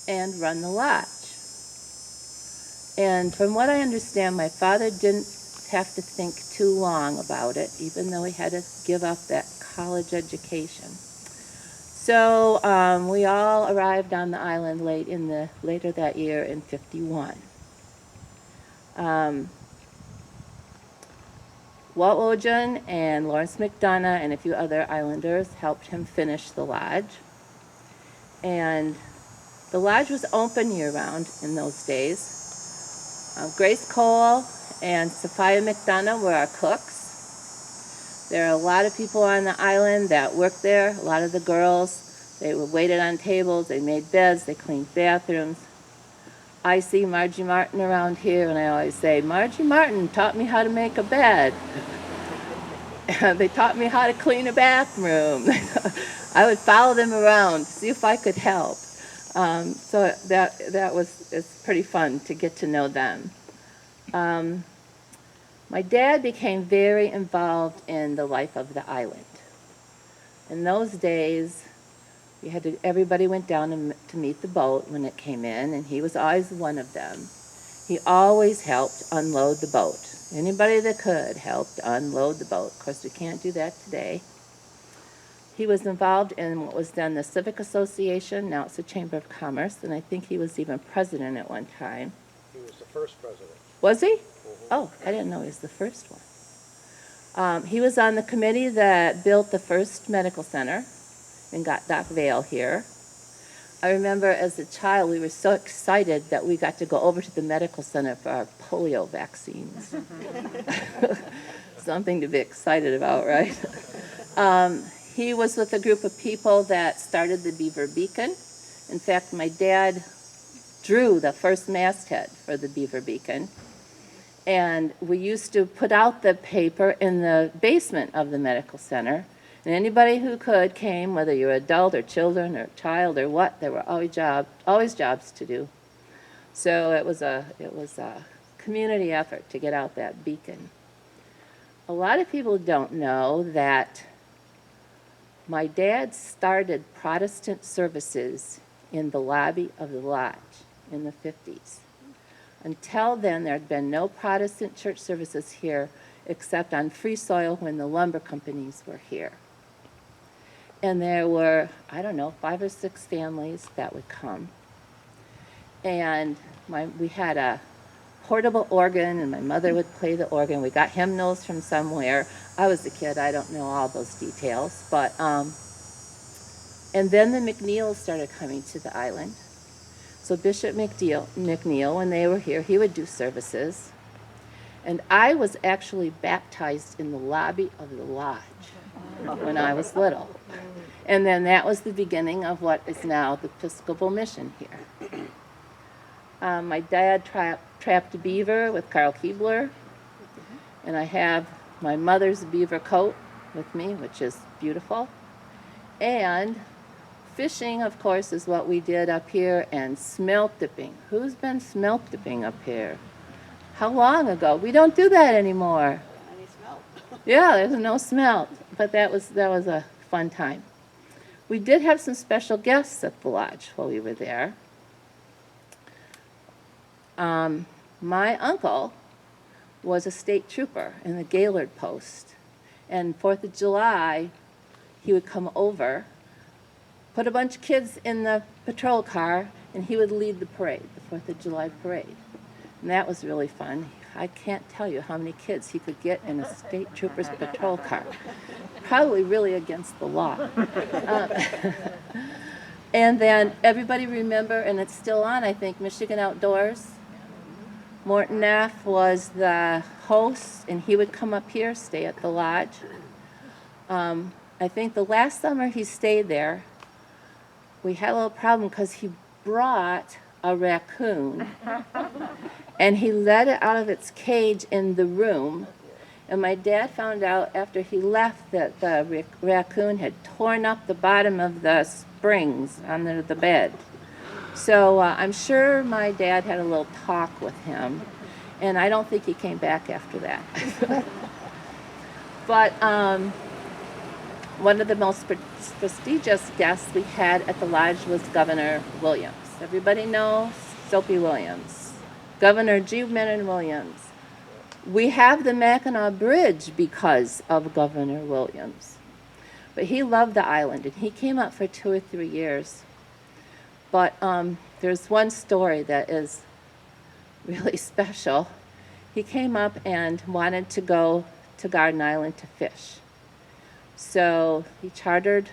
and run the lodge? And from what I understand, my father didn't have to think too long about it, even though he had to give up that college education. So we all arrived on the island later that year in 51. Walt Wojan and Lawrence McDonough and a few other islanders helped him finish the lodge. And the lodge was open year-round in those days. Grace Cole and Sophia McDonough were our cooks. There are a lot of people on the island that worked there. A lot of the girls, they waited on tables, they made beds, they cleaned bathrooms. I see Margie Martin around here, and I always say, Margie Martin taught me how to make a bed. They taught me how to clean a bathroom. I would follow them around, see if I could help. So it's pretty fun to get to know them. My dad became very involved in the life of the island. In those days, everybody went down to meet the boat when it came in, and he was always one of them. He always helped unload the boat. Anybody that could helped unload the boat. Of course, we can't do that today. He was involved in what was then the Civic Association. Now it's the Chamber of Commerce, and I think he was even president at one time. He was the first president. Was he? Oh, I didn't know he was the first one. He was on the committee that built the first medical center and got Doc Vale here. I remember as a child, we were so excited that we got to go over to the medical center for our polio vaccines. Something to be excited about, right? He was with a group of people that started the Beaver Beacon. In fact, my dad drew the first masthead for the Beaver Beacon. And we used to put out the paper in the basement of the medical center. And anybody who could came, whether you're adult or children or child or what, there were always jobs to do. So it was a community effort to get out that beacon. A lot of people don't know that my dad started Protestant services in the lobby of the lodge in the 50s. Until then, there had been no Protestant church services here except on free soil when the lumber companies were here. And there were, I don't know, 5 or 6 families that would come. And we had a portable organ, and my mother would play the organ. We got hymnals from somewhere. I was a kid, I don't know all those details. But, and then the McNeils started coming to the island. So Bishop McNeil, when they were here, he would do services. And I was actually baptized in the lobby of the lodge when I was little. And then that was the beginning of what is now the Episcopal mission here. My dad trapped beaver with Carl Keebler, and I have my mother's beaver coat with me, which is beautiful. And fishing, of course, is what we did up here, and smelt dipping. Who's been smelt dipping up here? How long ago? We don't do that anymore. Any smell? Yeah, there's no smelt, but that was a fun time. We did have some special guests at the lodge while we were there. My uncle was a state trooper in the Gaylord post, and 4th of July, he would come over, put a bunch of kids in the patrol car, and he would lead the parade, the 4th of July parade. And that was really fun. I can't tell you how many kids he could get in a state trooper's patrol car. Probably really against the law. And then everybody remember, and it's still on, I think, Michigan Outdoors. Morton Neff was the host, and he would come up here, stay at the lodge. I think the last summer he stayed there, we had a little problem because he brought a raccoon, and he let it out of its cage in the room. And my dad found out after he left that the raccoon had torn up the bottom of the springs under the bed. So I'm sure my dad had a little talk with him, and I don't think he came back after that. But one of the most prestigious guests we had at the lodge was Governor Williams. Everybody knows Soapy Williams. Governor G. Menon Williams. We have the Mackinac Bridge because of Governor Williams. But he loved the island, and he came up for 2 or 3 years. But there's one story that is really special. He came up and wanted to go to Garden Island to fish. So he chartered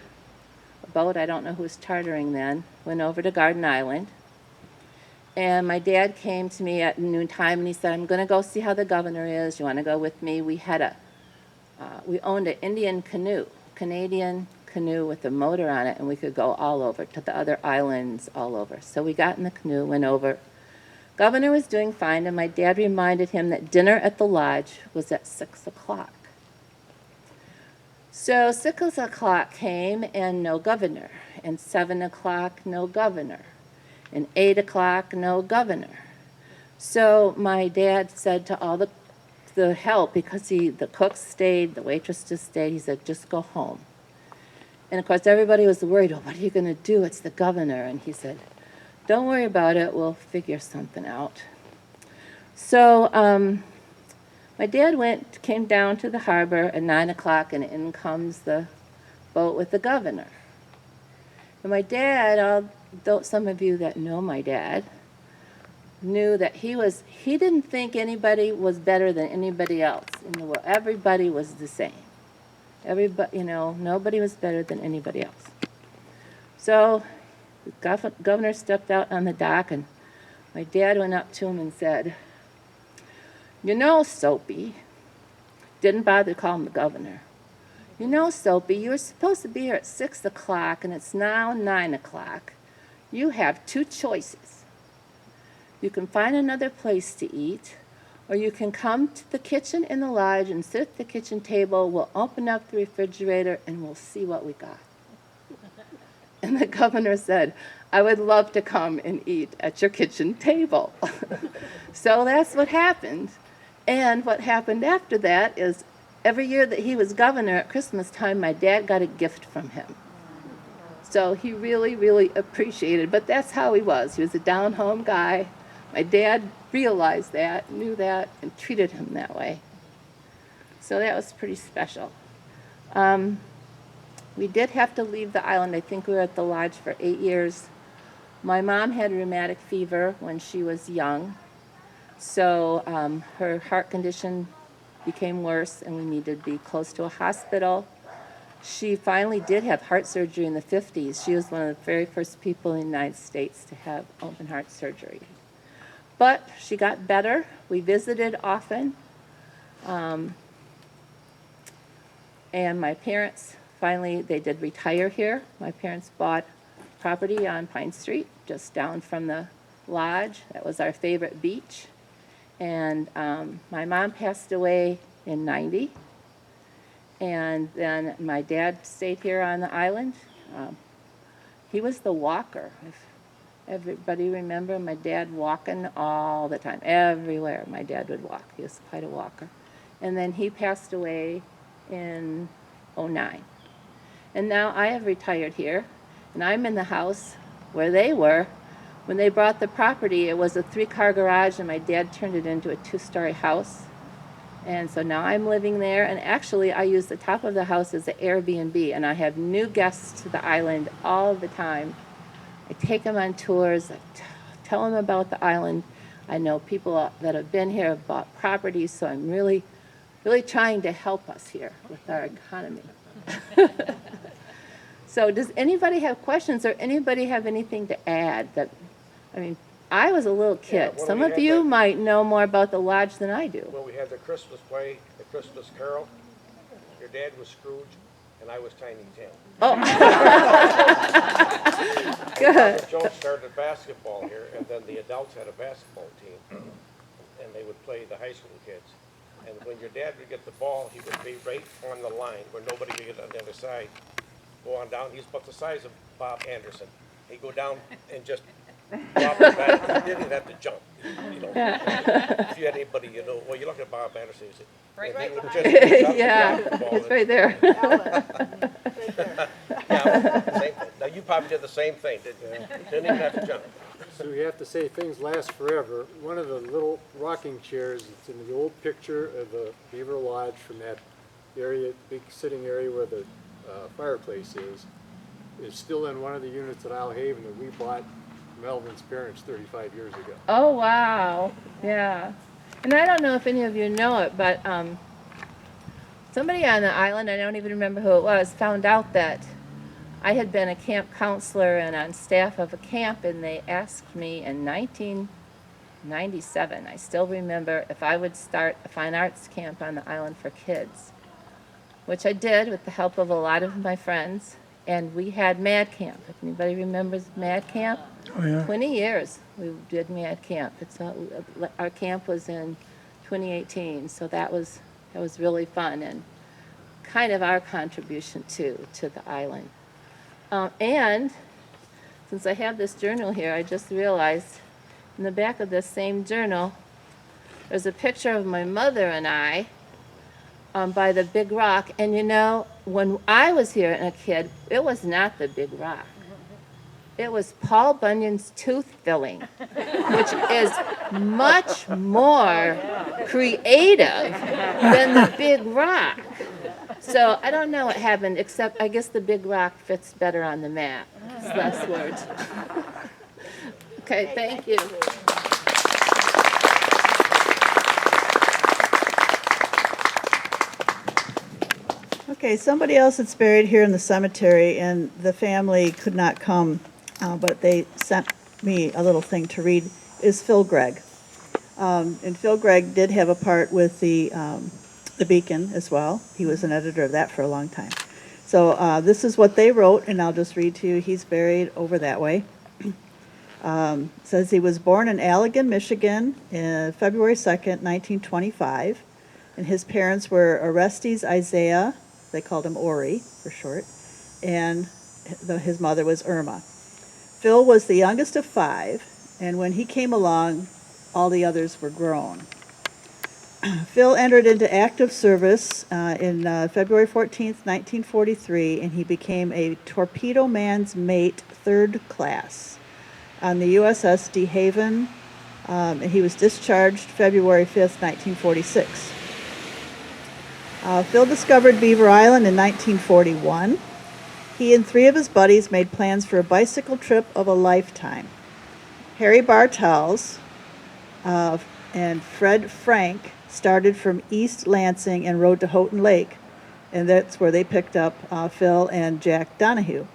a boat, I don't know who was chartering then, went over to Garden Island. And my dad came to me at noontime and he said, I'm going to go see how the governor is. You want to go with me? We owned an Indian canoe, Canadian canoe with a motor on it, and we could go all over to the other islands all over. So we got in the canoe, went over. Governor was doing fine, and my dad reminded him that dinner at the lodge was at 6 o'clock. So 6 o'clock came and no governor, and 7 o'clock, no governor, and 8 o'clock, no governor. So my dad said to all the help, because the cook stayed, the waitresses stayed, he said, just go home. And of course everybody was worried, oh, what are you going to do? It's the governor. And he said, don't worry about it, we'll figure something out. So my dad came down to the harbor at 9 o'clock, and in comes the boat with the governor. And my dad, though some of you that know my dad, knew that he didn't think anybody was better than anybody else in the world. Everybody was the same. Everybody, nobody was better than anybody else. So the governor stepped out on the dock, and my dad went up to him and said, Soapy, didn't bother to call him the governor. Soapy, you were supposed to be here at 6 o'clock, and it's now 9 o'clock. You have 2 choices. You can find another place to eat, or you can come to the kitchen in the lodge and sit at the kitchen table. We'll open up the refrigerator, and we'll see what we got. And the governor said, I would love to come and eat at your kitchen table. So that's what happened. And what happened after that is every year that he was governor at Christmas time, my dad got a gift from him. So he really, really appreciated, but that's how he was. He was a down-home guy. My dad realized that, knew that, and treated him that way. So that was pretty special. We did have to leave the island. I think we were at the lodge for 8 years. My mom had rheumatic fever when she was young, so her heart condition became worse and we needed to be close to a hospital. She finally did have heart surgery in the 50s. She was one of the very first people in the United States to have open heart surgery. But she got better. We visited often. And my parents, finally, they did retire here. My parents bought property on Pine Street, just down from the lodge. That was our favorite beach. And my mom passed away in '90. And then my dad stayed here on the island. He was the walker. If everybody remember my dad walking all the time, everywhere my dad would walk. He was quite a walker. And then he passed away in '09. And now I have retired here, and I'm in the house where they were. When they bought the property, it was a 3-car garage, and my dad turned it into a 2-story house. And so now I'm living there, and actually I use the top of the house as an Airbnb, and I have new guests to the island all the time. I take them on tours, I tell them about the island. I know people that have been here have bought properties, so I'm really trying to help us here with our economy. So does anybody have questions or anybody have anything to add? I was a little kid. Yeah, Some of you might know more about the lodge than I do. When we had the Christmas play, the Christmas Carol, your dad was Scrooge and I was Tiny Tim. Oh. Good. Joe started basketball here, and then the adults had a basketball team, and they would play the high school kids. And when your dad would get the ball, he would be right on the line where nobody could get on the other side. Go on down. He's about the size of Bob Anderson. He'd go down and just drop it back. He didn't have to jump. You know, if you had anybody, you know, well, you look at Bob Anderson, you say, Right and he would behind just Yeah, drop the ball he's in. right there. Yeah, same thing. Now, you probably did the same thing, didn't you? Didn't even have to jump. So we have to say things last forever. One of the little rocking chairs that's in the old picture of the Beaver Lodge from that area, big sitting area where the fireplace is still in one of the units at Isle Haven that we bought from Elvin's parents 35 years ago. Oh, wow. Yeah. And I don't know if any of you know it, but somebody on the island, I don't even remember who it was, found out that I had been a camp counselor and on staff of a camp, and they asked me in 1997, I still remember, if I would start a fine arts camp on the island for kids, which I did with the help of a lot of my friends. And we had Mad Camp. If anybody remembers Mad Camp? Oh, yeah. 20 years we did Mad Camp. Our camp was in 2018, so that was really fun and kind of our contribution to the island. And since I have this journal here, I just realized in the back of this same journal, there's a picture of my mother and I by the Big Rock. And you know, when I was here and a kid, it was not the Big Rock. It was Paul Bunyan's tooth filling, which is much more creative than the Big Rock. So I don't know what happened, except I guess the Big Rock fits better on the map. It's less words. Okay, thank you. Okay, somebody else that's buried here in the cemetery, and the family could not come, but they sent me a little thing to read, is Phil Gregg. And Phil Gregg did have a part with the Beacon as well. He was an editor of that for a long time. So this is what they wrote, and I'll just read to you. He's buried over that way. Says he was born in Allegan, Michigan, February 2nd, 1925. And his parents were Orestes Isaiah, they called him Ori for short, and his mother was Irma. Phil was the youngest of 5, and when he came along, all the others were grown. Phil entered into active service in February 14th, 1943, and he became a torpedo man's mate 3rd class on the USS De Haven, and he was discharged February 5th, 1946. Phil discovered Beaver Island in 1941. He and 3 of his buddies made plans for a bicycle trip of a lifetime. Harry Bartels and Fred Frank started from East Lansing and rode to Houghton Lake, and that's where they picked up Phil and Jack Donahue,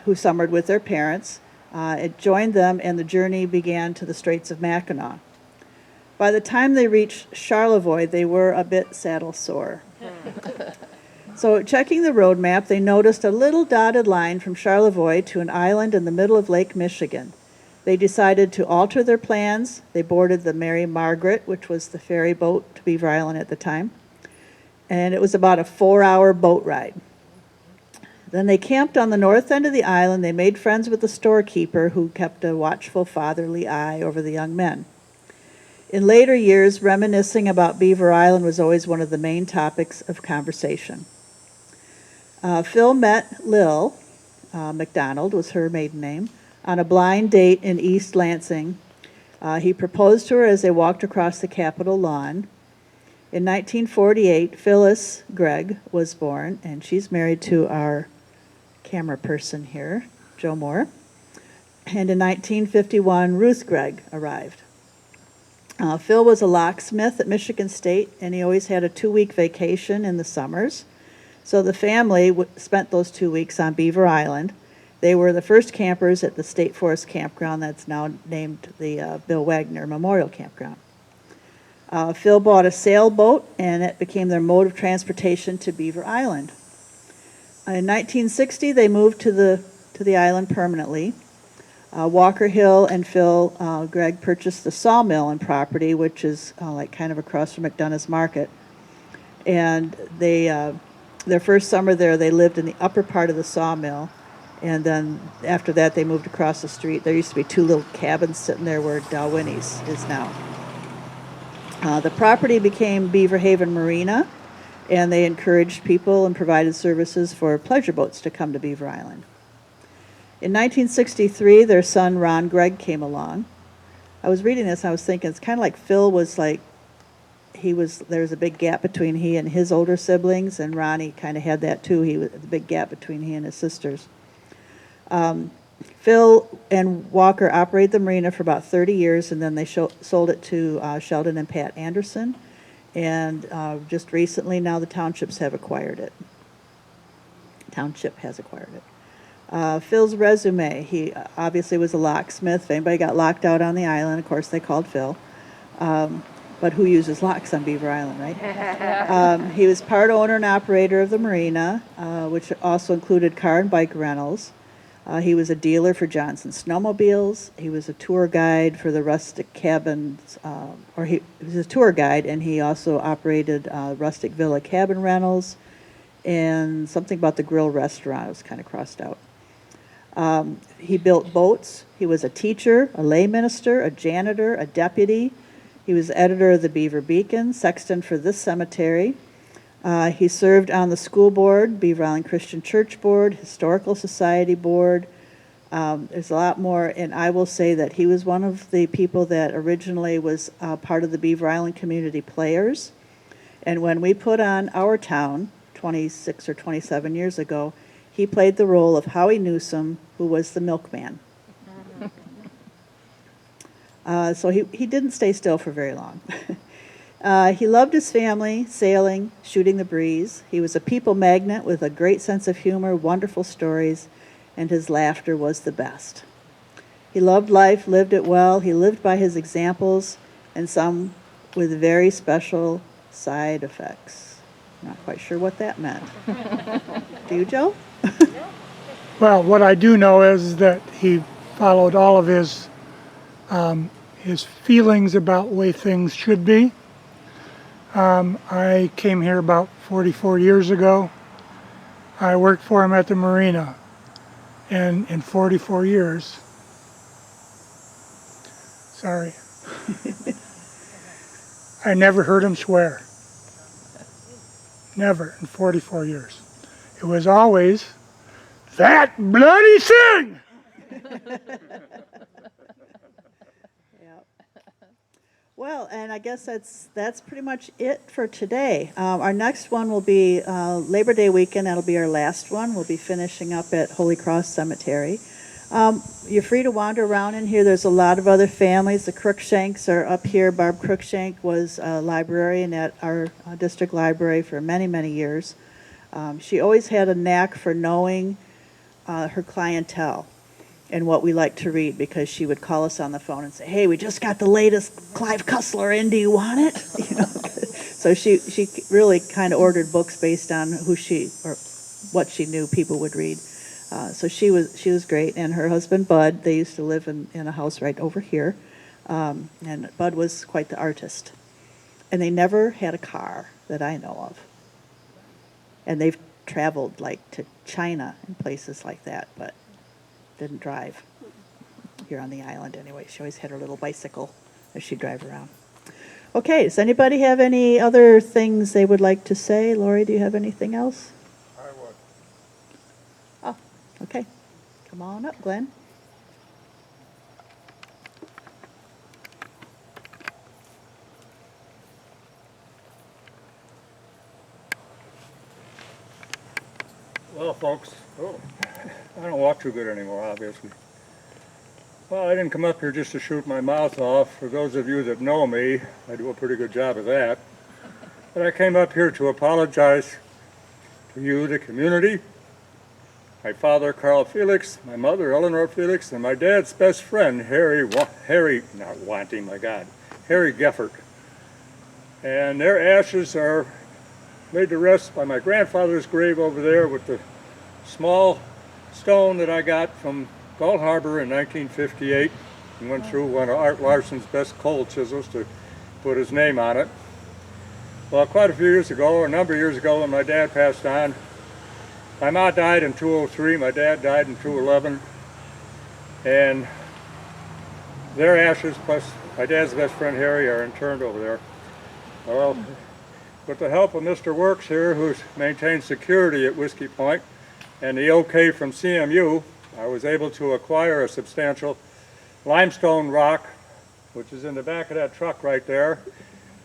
who summered with their parents. It joined them, and the journey began to the Straits of Mackinac. By the time they reached Charlevoix, they were a bit saddle sore. So checking the road map, they noticed a little dotted line from Charlevoix to an island in the middle of Lake Michigan. They decided to alter their plans. They boarded the Mary Margaret, which was the ferry boat to Beaver Island at the time. And it was about a 4-hour boat ride. Then they camped on the north end of the island. They made friends with the storekeeper, who kept a watchful fatherly eye over the young men. In later years, reminiscing about Beaver Island was always one of the main topics of conversation. Phil met Lil, McDonald was her maiden name, on a blind date in East Lansing. He proposed to her as they walked across the Capitol lawn. In 1948, Phyllis Gregg was born, and she's married to our camera person here, Joe Moore. And in 1951, Ruth Gregg arrived. Phil was a locksmith at Michigan State, and he always had a 2-week vacation in the summers. So the family spent those 2 weeks on Beaver Island. They were the first campers at the State Forest Campground that's now named the Bill Wagner Memorial Campground. Phil bought a sailboat, and it became their mode of transportation to Beaver Island. In 1960, they moved to the island permanently. Walker Hill and Phil Gregg purchased the sawmill and property, which is like kind of across from McDonough's Market. And their first summer there, they lived in the upper part of the sawmill. And then after that, they moved across the street. There used to be 2 little cabins sitting there where Dalwhinnie's is now. The property became Beaver Haven Marina, and they encouraged people and provided services for pleasure boats to come to Beaver Island. In 1963, their son Ron Gregg came along. I was reading this, and I was thinking, it's kind of like Phil was like, there was a big gap between he and his older siblings, and Ronnie kind of had that too. He was the big gap between he and his sisters. Phil and Walker operated the marina for about 30 years, and then they sold it to Sheldon and Pat Anderson. And just recently, now the Townships have acquired it. Township has acquired it. Phil's resume, he obviously was a locksmith. If anybody got locked out on the island, of course they called Phil. But who uses locks on Beaver Island, right? He was part owner and operator of the marina, which also included car and bike rentals. He was a dealer for Johnson Snowmobiles. He was a tour guide for the rustic cabins, he was a tour guide, and he also operated rustic villa cabin rentals, and something about the grill restaurant was kind of crossed out. He built boats. He was a teacher, a lay minister, a janitor, a deputy. He was editor of the Beaver Beacon, sexton for this cemetery. He served on the school board, Beaver Island Christian Church Board, Historical Society Board. There's a lot more, and I will say that he was one of the people that originally was part of the Beaver Island Community Players. And when we put on Our Town 26 or 27 years ago, he played the role of Howie Newsom, who was the milkman. So he didn't stay still for very long. He loved his family, sailing, shooting the breeze. He was a people magnet with a great sense of humor, wonderful stories, and his laughter was the best. He loved life, lived it well. He lived by his examples, and some with very special side effects. Not quite sure what that meant. Do you, Joe? Well, what I do know is that he followed all of his feelings about the way things should be. I came here about 44 years ago. I worked for him at the marina, and in 44 years, sorry, I never heard him swear. Never in 44 years. It was always, "That bloody thing!" Well, and I guess that's pretty much it for today. Our next one will be Labor Day weekend. That'll be our last one. We'll be finishing up at Holy Cross Cemetery. You're free to wander around in here. There's a lot of other families. The Crookshanks are up here. Barb Crookshank was a librarian at our district library for many, many years. She always had a knack for knowing her clientele and what we like to read, because she would call us on the phone and say, "Hey, we just got the latest Clive Cussler in. Do you want it?" You know, so she really kind of ordered books based on who she or what she knew people would read. So she was great, and her husband Bud. They used to live in a house right over here, and Bud was quite the artist. And they never had a car that I know of. And they've traveled like to China and places like that, but didn't drive here on the island anyway. She always had her little bicycle as she'd drive around. Okay, does anybody have any other things they would like to say? Lori, do you have anything else? I would. Oh, okay. Come on up, Glenn. Well, folks, I don't walk too good anymore, obviously. Well, I didn't come up here just to shoot my mouth off. For those of you that know me, I do a pretty good job of that. But I came up here to apologize to you, the community, my father, Carl Felix, my mother, Eleanor Felix, and my dad's best friend, Harry Geffert. And their ashes are laid to rest by my grandfather's grave over there with the small stone that I got from Gull Harbor in 1958 and went through one of Art Larson's best cold chisels to put his name on it. Well, quite a few years ago, or a number of years ago, when my dad passed on, my mom died in 2003, my dad died in 2011, and their ashes plus my dad's best friend Harry are interned over there. Well, with the help of Mr. Works here, who's maintained security at Whiskey Point, and the OK from CMU, I was able to acquire a substantial limestone rock, which is in the back of that truck right there.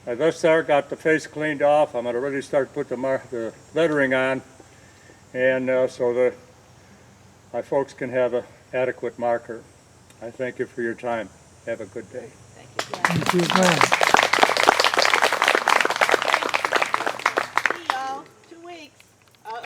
I thus far got the face cleaned off. I'm going to really start put the lettering on, and so that my folks can have an adequate marker. I thank you for your time. Have a good day. Thank you, Glenn.